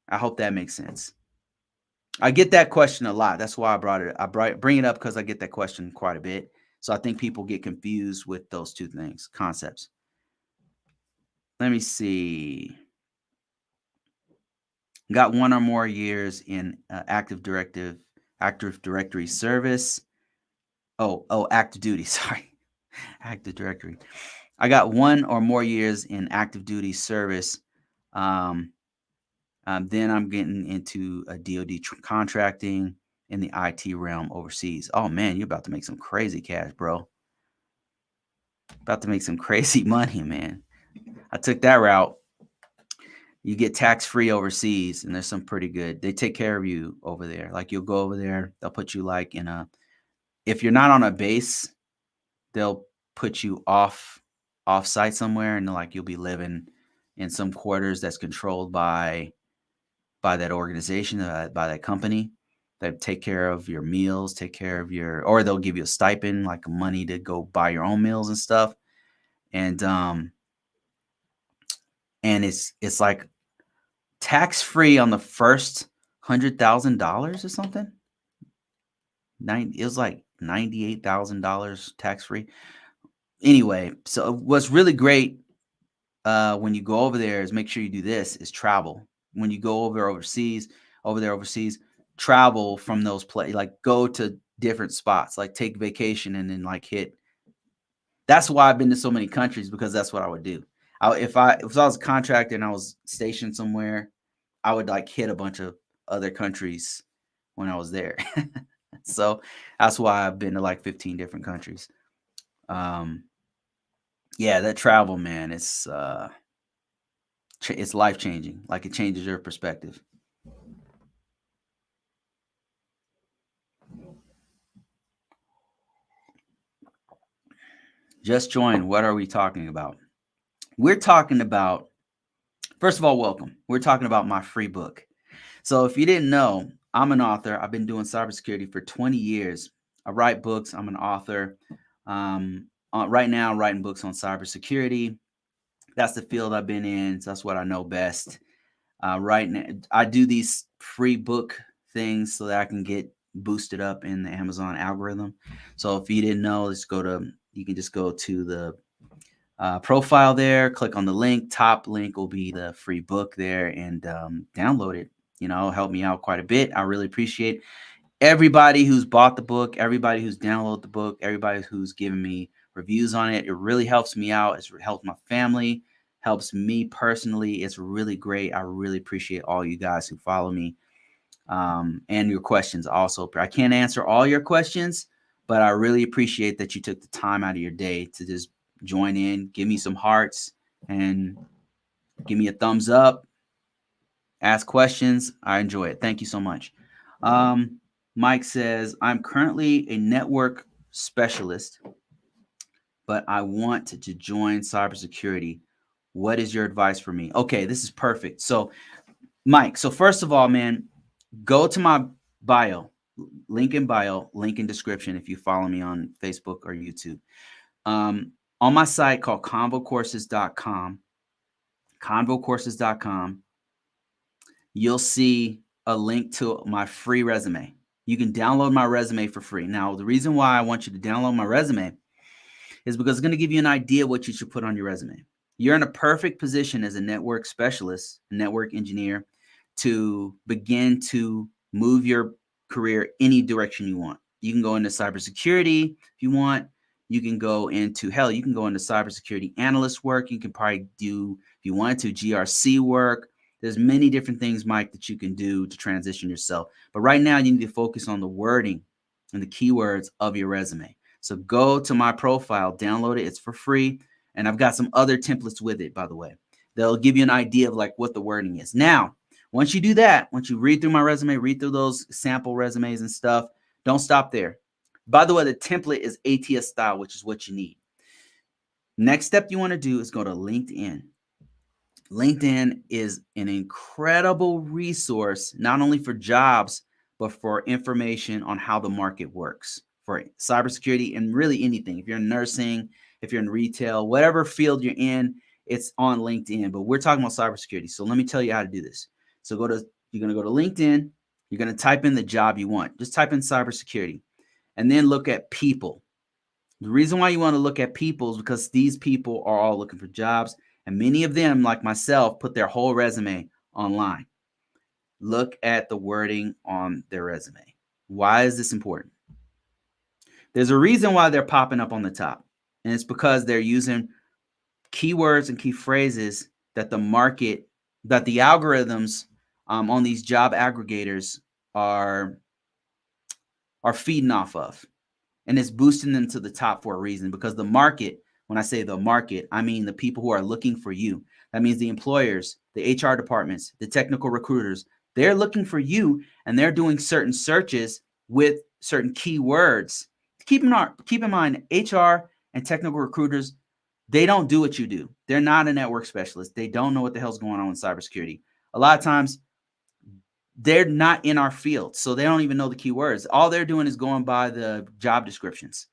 I hope that makes sense. I get that question a lot. That's why bring it up, because I get that question quite a bit. So I think people get confused with those two things, concepts. Let me see. Got 1 or more years in Active Directory service. Active duty. Sorry, Active Directory. I got 1 or more years in active duty service. Then I'm getting into a DoD contracting in the IT realm overseas. Oh man, you're about to make some crazy cash, bro. About to make some crazy money, man. I took that route. You get tax-free overseas, and there's some pretty good. They take care of you over there. Like, you'll go over there, they'll put you like in a, if you're not on a base, they'll put you off site somewhere, and like you'll be living in some quarters that's controlled by that organization, by that company, that take care of your meals, take care of or they'll give you a stipend, like money to go buy your own meals and stuff. And it's like tax-free on the first $100,000 or something. It was like $98,000 tax-free. Anyway, so what's really great when you go over there is make sure you do this, is travel. When you go overseas, travel from those places, like go to different spots, like take vacation and then like hit. That's why I've been to so many countries, because that's what I would do. If I was a contractor and I was stationed somewhere, I would like hit a bunch of other countries when I was there. So that's why I've been to like 15 different countries. Yeah, that travel, man, it's life-changing. Like, it changes your perspective. Just join. What are we talking about? We're talking about, first of all, welcome. We're talking about my free book. So if you didn't know, I'm an author. I've been doing cybersecurity for 20 years. I write books. I'm an author. Right now, I'm writing books on cybersecurity. That's the field I've been in. So that's what I know best. Right now, I do these free book things so that I can get boosted up in the Amazon algorithm. So if you didn't know, you can just go to the profile there, click on the link. Top link will be the free book there, and download it. Help me out quite a bit. I really appreciate everybody who's bought the book, everybody who's downloaded the book, everybody who's given me reviews on it. It really helps me out. It's helped my family, helps me personally. It's really great. I really appreciate all you guys who follow me, and your questions also. I can't answer all your questions, but I really appreciate that you took the time out of your day to just join in, give me some hearts, and give me a thumbs up. Ask questions. I enjoy it. Thank you so much. Mike says, I'm currently a network specialist, but I want to join cybersecurity. What is your advice for me? Okay, this is perfect. So, Mike, first of all, man, go to my bio, link in description if you follow me on Facebook or YouTube. On my site called Convocourses.com, you'll see a link to my free resume. You can download my resume for free. Now, the reason why I want you to download my resume is because it's going to give you an idea what you should put on your resume. You're in a perfect position as a network specialist, a network engineer, to begin to move your career any direction you want. You can go into cybersecurity if you want. You can go into, hell, you can go into cybersecurity analyst work. You can probably do, if you wanted to, GRC work. There's many different things, Mike, that you can do to transition yourself. But right now, you need to focus on the wording and the keywords of your resume. So go to my profile, download it. It's for free. And I've got some other templates with it, by the way. They'll give you an idea of like what the wording is. Now, once you do that, once you read through my resume, read through those sample resumes and stuff, don't stop there. By the way, the template is ATS style, which is what you need. Next step you want to do is go to LinkedIn. LinkedIn is an incredible resource, not only for jobs, but for information on how the market works for cybersecurity and really anything. If you're in nursing, if you're in retail, whatever field you're in, it's on LinkedIn. But we're talking about cybersecurity. So let me tell you how to do this. So you're going to go to LinkedIn. You're going to type in the job you want. Just type in cybersecurity and then look at people. The reason why you want to look at people is because these people are all looking for jobs. And many of them, like myself, put their whole resume online. Look at the wording on their resume. Why is this important? There's a reason why they're popping up on the top. And it's because they're using keywords and key phrases that the market, that the algorithms on these job aggregators are feeding off of. And it's boosting them to the top for a reason, because the market, when I say the market, I mean the people who are looking for you. That means the employers, the HR departments, the technical recruiters. They're looking for you, and they're doing certain searches with certain keywords. Keep in mind, HR and technical recruiters, they don't do what you do. They're not a network specialist. They don't know what the hell's going on in cybersecurity. A lot of times, they're not in our field, so they don't even know the keywords. All they're doing is going by the job descriptions.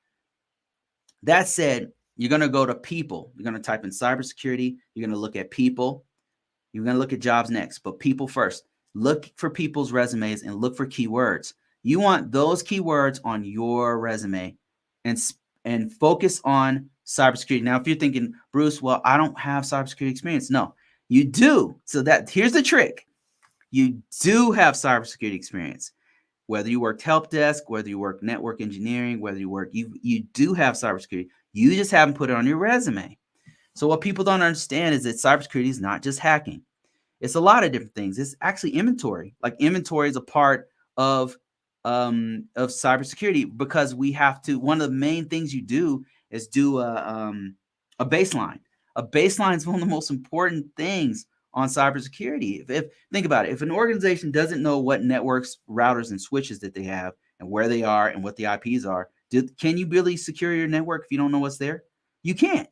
That said, you're going to go to people. You're going to type in cybersecurity. You're going to look at people. You're going to look at jobs next, but people first. Look for people's resumes and look for keywords. You want those keywords on your resume and focus on cybersecurity. Now, if you're thinking, Bruce, well, I don't have cybersecurity experience. No, you do. So here's the trick. You do have cybersecurity experience. Whether you worked help desk, whether you work network engineering, whether you do have cybersecurity. You just haven't put it on your resume. So what people don't understand is that cybersecurity is not just hacking. It's a lot of different things. It's actually inventory. Like inventory is a part of cybersecurity, because we have to. One of the main things you do is do a baseline. A baseline is one of the most important things on cybersecurity. If think about it, if an organization doesn't know what networks, routers, and switches that they have and where they are and what the IPs are, can you really secure your network if you don't know what's there? You can't.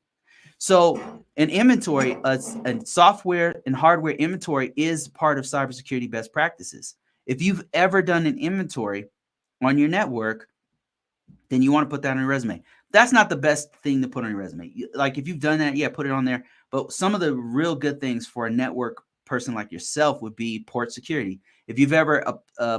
So an inventory, and software and hardware inventory is part of cybersecurity best practices. If you've ever done an inventory on your network, then you want to put that on your resume. That's not the best thing to put on your resume. Like if you've done that, yeah, put it on there. But some of the real good things for a network person like yourself would be port security. If you've ever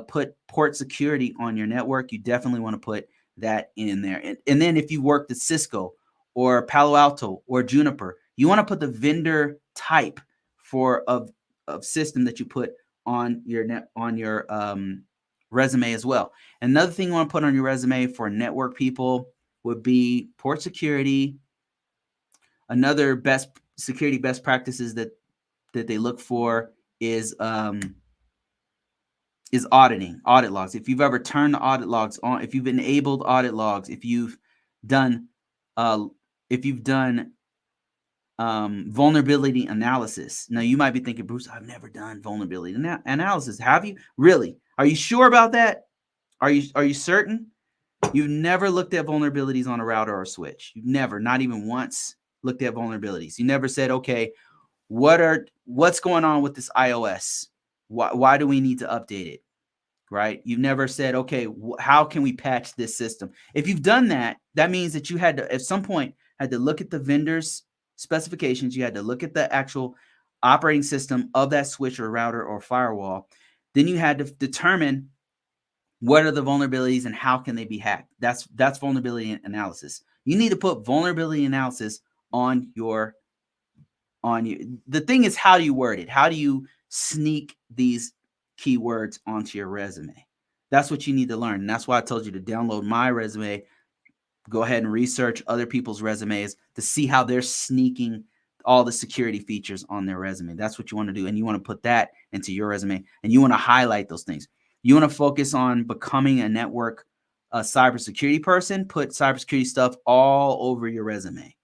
put port security on your network, you definitely want to put that in there. And then if you worked at Cisco or Palo Alto or Juniper, you want to put the vendor type of system that you put on your resume as well. Another thing you want to put on your resume for network people would be port security. Another security best practices that they look for is auditing, audit logs. If you've ever turned the audit logs on, if you've enabled audit logs, if you've done vulnerability analysis. Now you might be thinking, Bruce, I've never done vulnerability analysis. Have you? Really? Are you sure about that? Are you certain? You've never looked at vulnerabilities on a router or a switch. You've never, not even once, looked at vulnerabilities. You never said, okay, what's going on with this iOS? Why do we need to update it? Right? You've never said, okay, how can we patch this system? If you've done that, that means that you had to, at some point, had to look at the vendor's specifications. You had to look at the actual operating system of that switch or router or firewall. Then you had to determine What are the vulnerabilities and how can they be hacked? That's vulnerability analysis. You need to put vulnerability analysis on your on you. The thing is, how do you word it? How do you sneak these keywords onto your resume? That's what you need to learn. And that's why I told you to download my resume. Go ahead and research other people's resumes to see how they're sneaking all the security features on their resume. That's what you want to do. And you want to put that into your resume and you want to highlight those things. You want to focus on becoming a network, a cybersecurity person, put cybersecurity stuff all over your resume.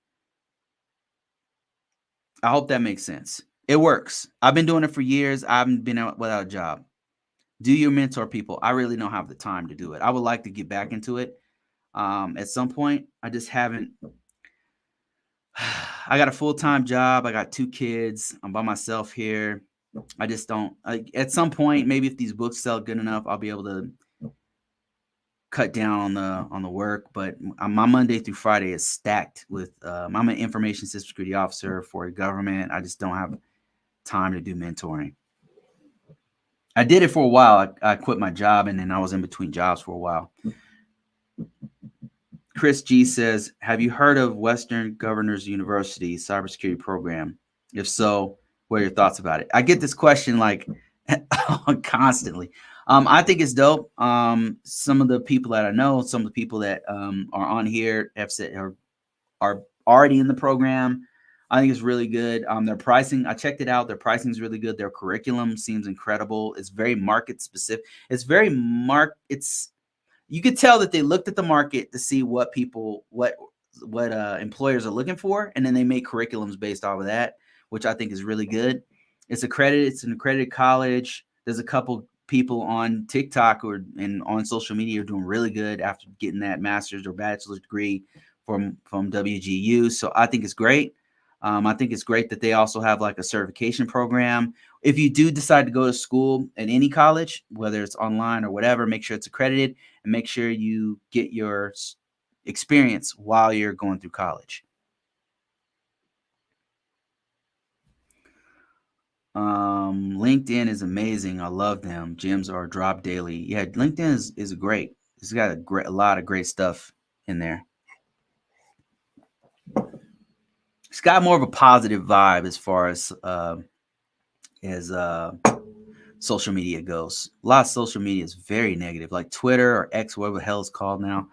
I hope that makes sense. It works. I've been doing it for years. I haven't been out without a job. Do your mentor people. I really don't have the time to do it. I would like to get back into it at some point. I just haven't. I got a full-time job. I got 2 kids. I'm by myself here. I just don't. At some point, maybe if these books sell good enough, I'll be able to cut down on the work. But my Monday through Friday is stacked with. I'm an information system security officer for a government. I just don't have time to do mentoring. I did it for a while. I quit my job and then I was in between jobs for a while. Chris G says, have you heard of Western Governors University cybersecurity program? If so, what are your thoughts about it? I get this question like constantly. I think it's dope. Some of the people that I know, some of the people that are on here have said are already in the program. I think it's really good. Their pricing, I checked it out. Their pricing is really good. Their curriculum seems incredible. It's very market specific. It's very you could tell that they looked at the market to see what employers are looking for, and then they make curriculums based off of that, which I think is really good. It's accredited. It's an accredited college. There's a couple people on TikTok and on social media are doing really good after getting that master's or bachelor's degree from WGU. So I think it's great. I think it's great that they also have like a certification program. If you do decide to go to school at any college, whether it's online or whatever, make sure it's accredited and make sure you get your experience while you're going through college. LinkedIn is amazing. I love them. Gems are dropped daily. Yeah, LinkedIn is great. It's got a lot of great stuff in there. It's got more of a positive vibe as far as social media goes. A lot of social media is very negative, like Twitter or X, whatever the hell it's called now.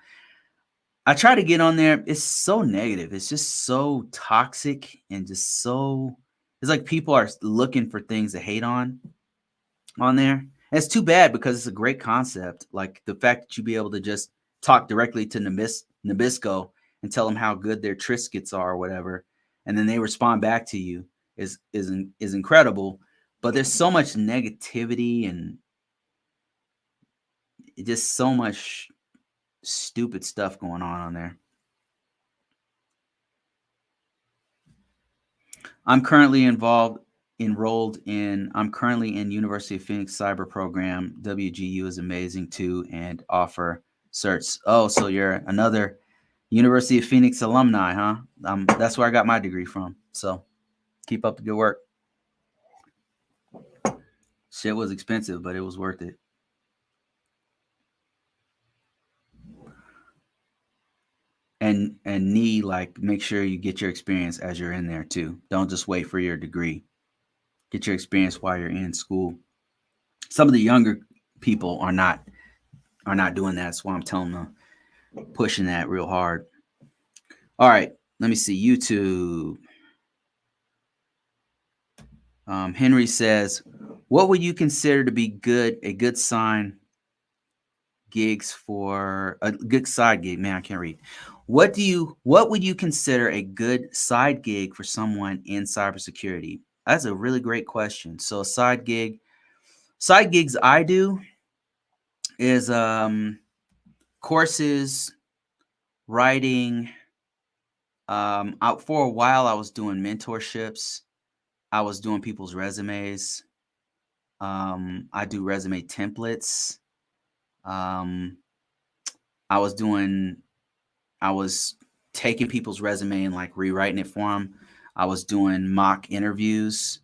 I try to get on there. It's so negative. It's just so toxic and just so. It's like people are looking for things to hate on there. And it's too bad because it's a great concept. Like the fact that you be able to just talk directly to Nabisco and tell them how good their Triscuits are or whatever, and then they respond back to you is incredible. But there's so much negativity and just so much stupid stuff going on there. I'm currently enrolled in University of Phoenix cyber program. WGU is amazing too and offer certs. Oh, so you're another University of Phoenix alumni, huh? That's where I got my degree from. So keep up the good work. Shit was expensive, but it was worth it. And make sure you get your experience as you're in there too. Don't just wait for your degree. Get your experience while you're in school. Some of the younger people are not doing that. That's why I'm telling them pushing that real hard. All right, let me see YouTube. Henry says, what would you consider to be a good sign gigs for a good side gig? Man, I can't read. What would you consider a good side gig for someone in cybersecurity? That's a really great question. So a side gigs I do is courses, writing. Out for a while I was doing mentorships. I was doing people's resumes. I do resume templates. I was taking people's resume and like rewriting it for them. I was doing mock interviews.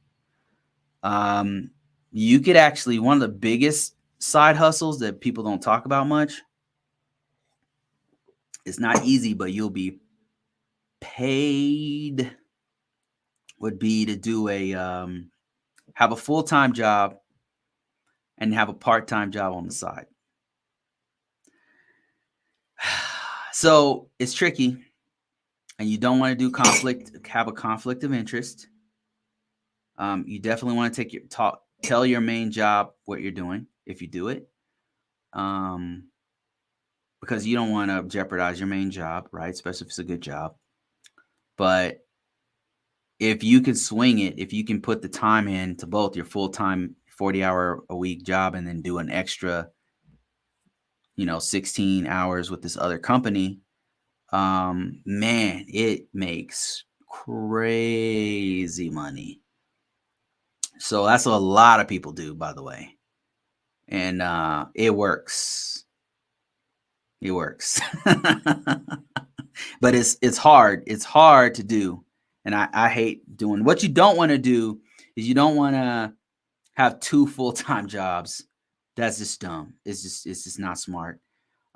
You could actually, one of the biggest side hustles that people don't talk about much. It's not easy, but you'll be paid. Would be to do have a full-time job and have a part-time job on the side. So it's tricky, and you don't want to do have a conflict of interest. You definitely want to tell your main job what you're doing if you do it, because you don't want to jeopardize your main job, right? Especially if it's a good job. But if you can swing it, if you can put the time in to both your full-time 40-hour-a-week job and then do an extra, 16 hours with this other company, man, it makes crazy money. So that's what a lot of people do, by the way. And it works. It works. But it's hard. It's hard to do. And I hate doing. What you don't want to do is you don't want to have 2 full-time jobs. That's just dumb. It's just not smart.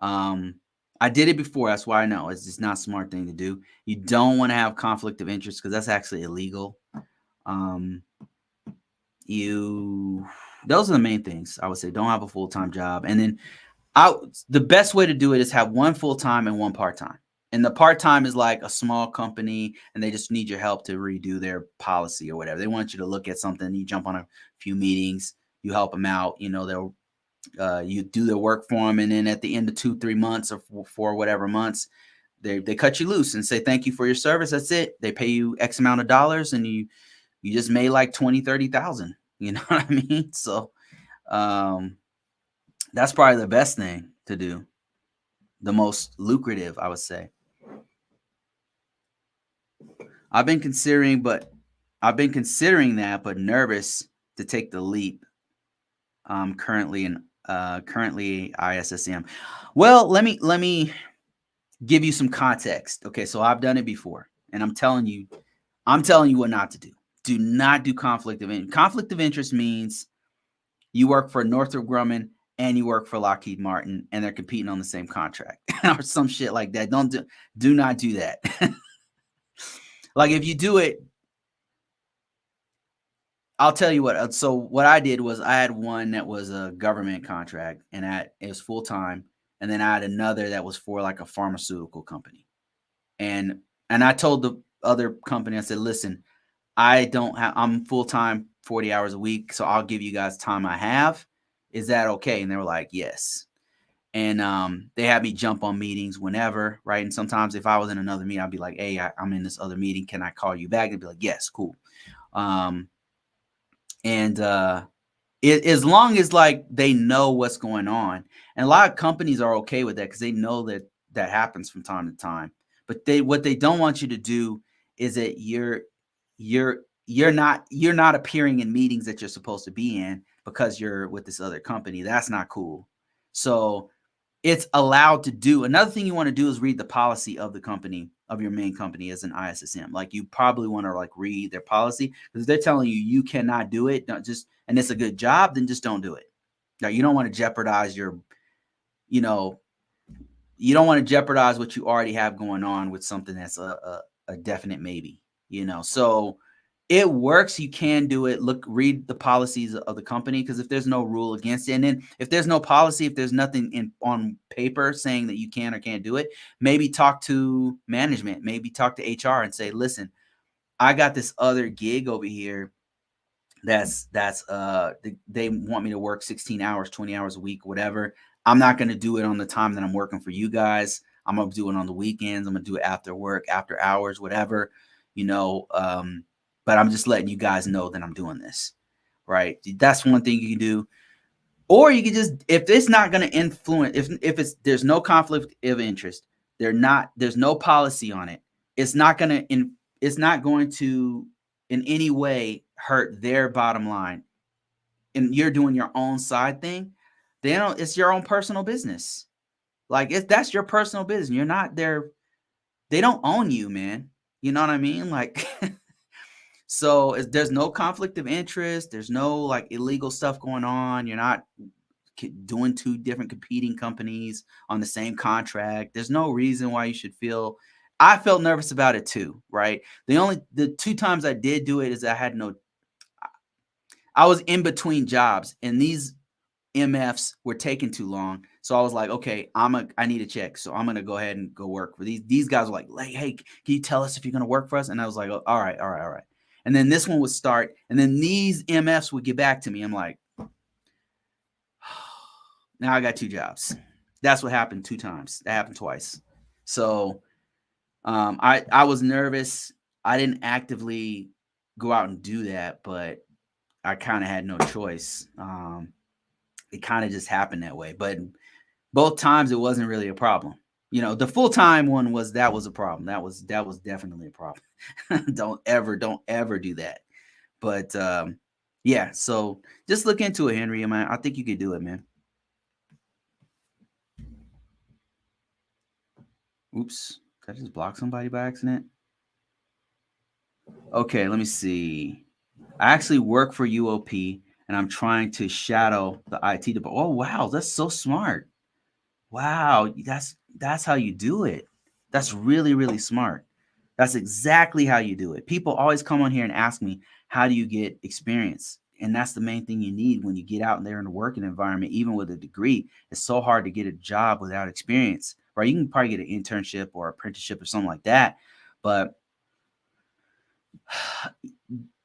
I did it before. That's why I know it's just not a smart thing to do. You don't want to have conflict of interest because that's actually illegal. Those are the main things I would say. Don't have a full-time job. And then the best way to do it is have one full-time and one part-time. And the part-time is like a small company and they just need your help to redo their policy or whatever. They want you to look at something. You jump on a few meetings, you help them out, they'll you do their work for them. And then at the end of 2-3 months or 4 whatever months, they cut you loose and say, thank you for your service. That's it. They pay you X amount of dollars and you just made like 20,000-30,000. You know what I mean? So that's probably the best thing to do. The most lucrative, I would say. I've been considering that, but nervous to take the leap. Currently ISSM. Well, let me give you some context. Okay, so I've done it before, and I'm telling you what not to do. Do not do conflict of interest. Conflict of interest means you work for Northrop Grumman and you work for Lockheed Martin, and they're competing on the same contract or some shit like that. Do not do that. Like if you do it, I'll tell you what. So what I did was I had one that was a government contract, and it was full time, and then I had another that was for like a pharmaceutical company, and I told the other company, I said, listen, I'm full time, 40 hours a week, so I'll give you guys time I have. Is that okay? And they were like, yes. And they had me jump on meetings whenever, right? And sometimes if I was in another meeting, I'd be like, hey, I'm in this other meeting. Can I call you back? They'd be like, yes, cool. As long as like they know what's going on. And a lot of companies are okay with that because they know that happens from time to time. But what they don't want you to do is that you're not appearing in meetings that you're supposed to be in because you're with this other company. That's not cool. So it's allowed to do. Another thing you want to do is read the policy of the company, of your main company as an ISSM. Like you probably want to like read their policy because they're telling you cannot do it. And it's a good job, then just don't do it. Now you don't want to jeopardize you don't want to jeopardize what you already have going on with something that's a definite maybe, So it works. You can do it. Read the policies of the company because if there's no rule against it, and then if there's no policy, if there's nothing on paper saying that you can or can't do it, maybe talk to management, maybe talk to HR and say, listen, I got this other gig over here they want me to work 16 hours, 20 hours a week, whatever. I'm not going to do it on the time that I'm working for you guys. I'm going to do it on the weekends. I'm going to do it after work, after hours, whatever, but I'm just letting you guys know that I'm doing this, right? That's one thing you can do. Or you can just, if it's not going to influence, if there's no conflict of interest, there's no policy on it. It's not going to in any way hurt their bottom line. And you're doing your own side thing. It's your own personal business. Like that's your personal business. You're not there. They don't own you, man. You know what I mean? Like, so there's no conflict of interest. There's no like illegal stuff going on. You're not doing two different competing companies on the same contract. There's no reason why you should feel. I felt nervous about it too, right? The two times I did do it is I was in between jobs, and these MFs were taking too long. So I was like, okay, I need a check. So I'm gonna go ahead and go work for these. These guys were like, hey, can you tell us if you're gonna work for us? And I was like, oh, all right. And then this one would start, and then these MFs would get back to me. I'm like, now I got two jobs. That's what happened two times. That happened twice. So I was nervous. I didn't actively go out and do that, but I kind of had no choice. It kind of just happened that way. But both times it wasn't really a problem. The full time one was a problem. That was definitely a problem. don't ever do that. But yeah, so just look into it, Henry. Man, I think you could do it, man. Oops, did I just block somebody by accident? Okay, let me see. I actually work for UOP, and I'm trying to shadow the IT department. Oh wow, that's so smart. Wow, that's how you do it. That's really, really smart. That's exactly how you do it. People always come on here and ask me, how do you get experience? And that's the main thing you need when you get out there in the working environment, even with a degree. It's so hard to get a job without experience, right? You can probably get an internship or apprenticeship or something like that. But,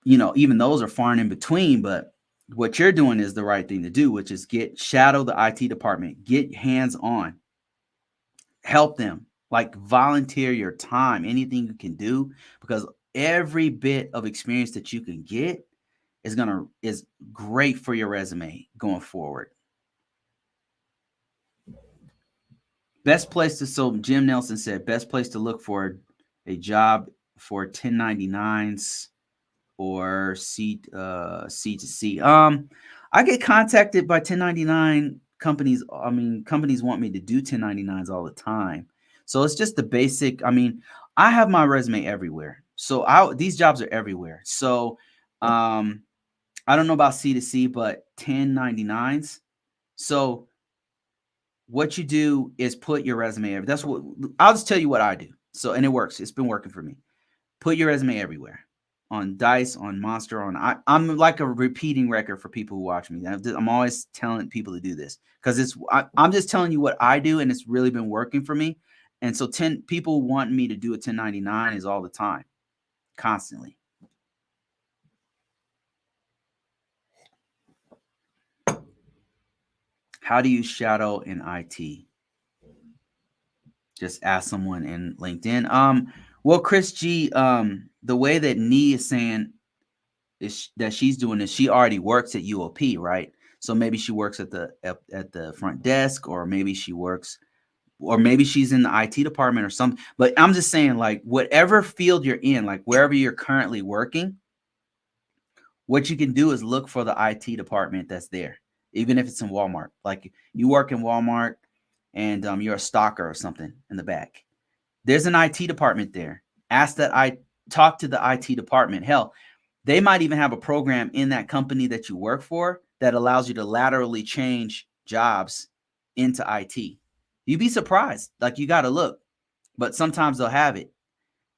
even those are far and in between. But what you're doing is the right thing to do, which is shadow the IT department, get hands on, help them, like volunteer your time, anything you can do, because every bit of experience that you can get is great for your resume going forward. Best place to so Jim Nelson said best place to look for a job for 1099s or C to C. I get contacted by 1099 companies. I mean, companies want me to do 1099s all the time. So it's just the basic. I mean, I have my resume everywhere. So these jobs are everywhere. So I don't know about C to C, but 1099s. So what you do is put your resume. That's what I'll just tell you what I do. So, and it works. It's been working for me. Put your resume everywhere, on Dice, on Monster, I'm like a repeating record for people who watch me. I'm always telling people to do this because I'm just telling you what I do, and it's really been working for me. And so 10 people want me to do a 1099 is all the time, constantly. How do you shadow in IT? Just ask someone in LinkedIn. Well, Chris G, the way that Nee is saying that she's doing this, she already works at UOP, right? So maybe she works at the front desk, or maybe she's in the IT department or something. But I'm just saying, like, whatever field you're in, like wherever you're currently working, what you can do is look for the IT department that's there, even if it's in Walmart. Like you work in Walmart and you're a stalker or something in the back. There's an IT department there. Talk to the IT department. Hell, they might even have a program in that company that you work for that allows you to laterally change jobs into IT. You'd be surprised. Like you got to look, but sometimes they'll have it,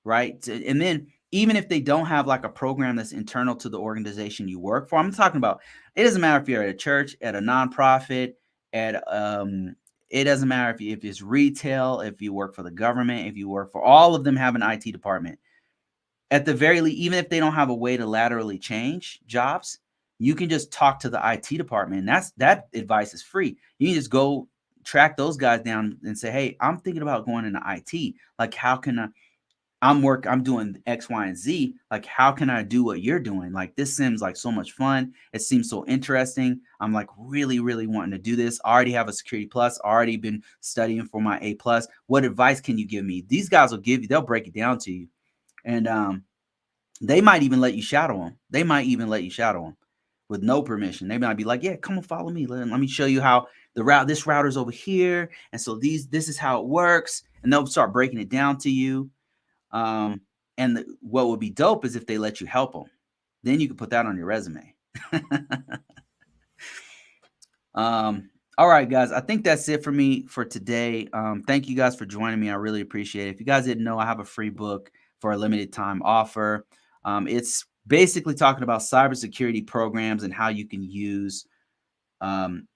right? And then even if they don't have like a program that's internal to the organization you work for, I'm talking about, it doesn't matter if you're at a church, at a nonprofit, it doesn't matter if it's retail, if you work for the government, if you work for, all of them have an IT department. At the very least, even if they don't have a way to laterally change jobs, you can just talk to the IT department. And that advice is free. You can just go track those guys down and say, hey, I'm thinking about going into IT. Like, how can I'm doing X, Y, and Z. Like, how can I do what you're doing? Like, this seems like so much fun. It seems so interesting. I'm like really, really wanting to do this. I already have a Security Plus, already been studying for my A plus. What advice can you give me? These guys will they'll break it down to you. And they might even let you shadow them. With no permission. They might be like, yeah, come and follow me. Let me show you how this router's over here. And so this is how it works. And they'll start breaking it down to you. And what would be dope is if they let you help them. Then you can put that on your resume. All right, guys. I think that's it for me for today. Thank you guys for joining me. I really appreciate it. If you guys didn't know, I have a free book for a limited time offer. It's basically talking about cybersecurity programs and how you can use um,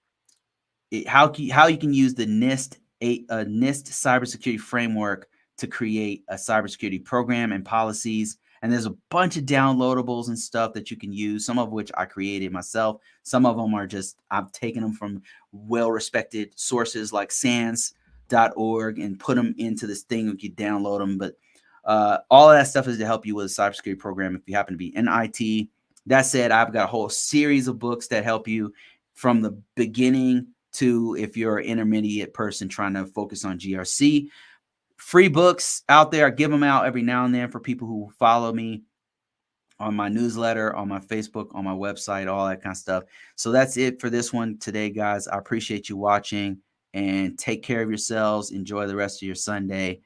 how you can use the NIST cybersecurity framework to create a cybersecurity program and policies. And there's a bunch of downloadables and stuff that you can use, some of which I created myself. Some of them are just, I've taken them from well-respected sources like sans.org and put them into this thing. You can download them. But all of that stuff is to help you with a cybersecurity program if you happen to be in IT. That said, I've got a whole series of books that help you from the beginning to if you're an intermediate person trying to focus on GRC. Free books out there. I give them out every now and then for people who follow me on my newsletter, on my Facebook, on my website, all that kind of stuff. So that's it for this one today, guys. I appreciate you watching and take care of yourselves. Enjoy the rest of your Sunday.